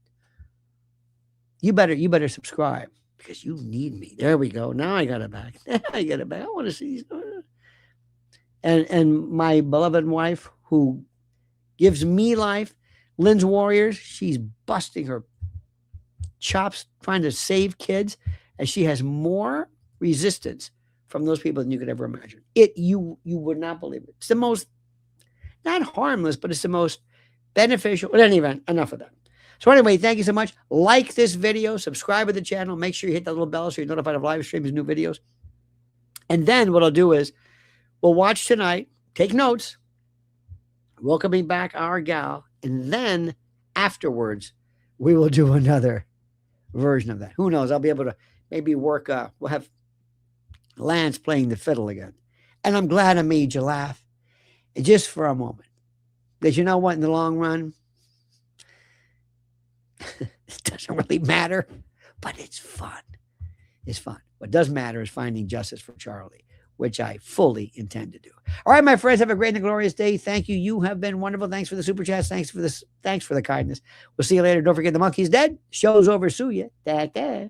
You better subscribe because you need me. There we go. Now I got it back. I want to see these. And my beloved wife who gives me life, Lynn's Warriors, she's busting her chops trying to save kids, and she has more resistance from those people than you could ever imagine. You would not believe it. It's the most, not harmless, but it's the most beneficial. At any event, enough of that. So anyway, thank you so much. Like this video, subscribe to the channel. Make sure you hit that little bell so you're notified of live streams and new videos. And then what I'll do is we'll watch tonight, take notes, welcoming back our gal, and then afterwards we will do another version of that. Who knows? I'll be able to maybe work. We'll have Lance playing the fiddle again. And I'm glad I made you laugh just for a moment. Because you know what? In the long run, it doesn't really matter, but it's fun. It's fun. What does matter is finding justice for Charlie, which I fully intend to do. All right, my friends, have a great and glorious day. Thank you. You have been wonderful. Thanks for the super chats. Thanks for this. Thanks for the kindness. We'll see you later. Don't forget the monkey's dead. Show's over. Sue ya. Da, da.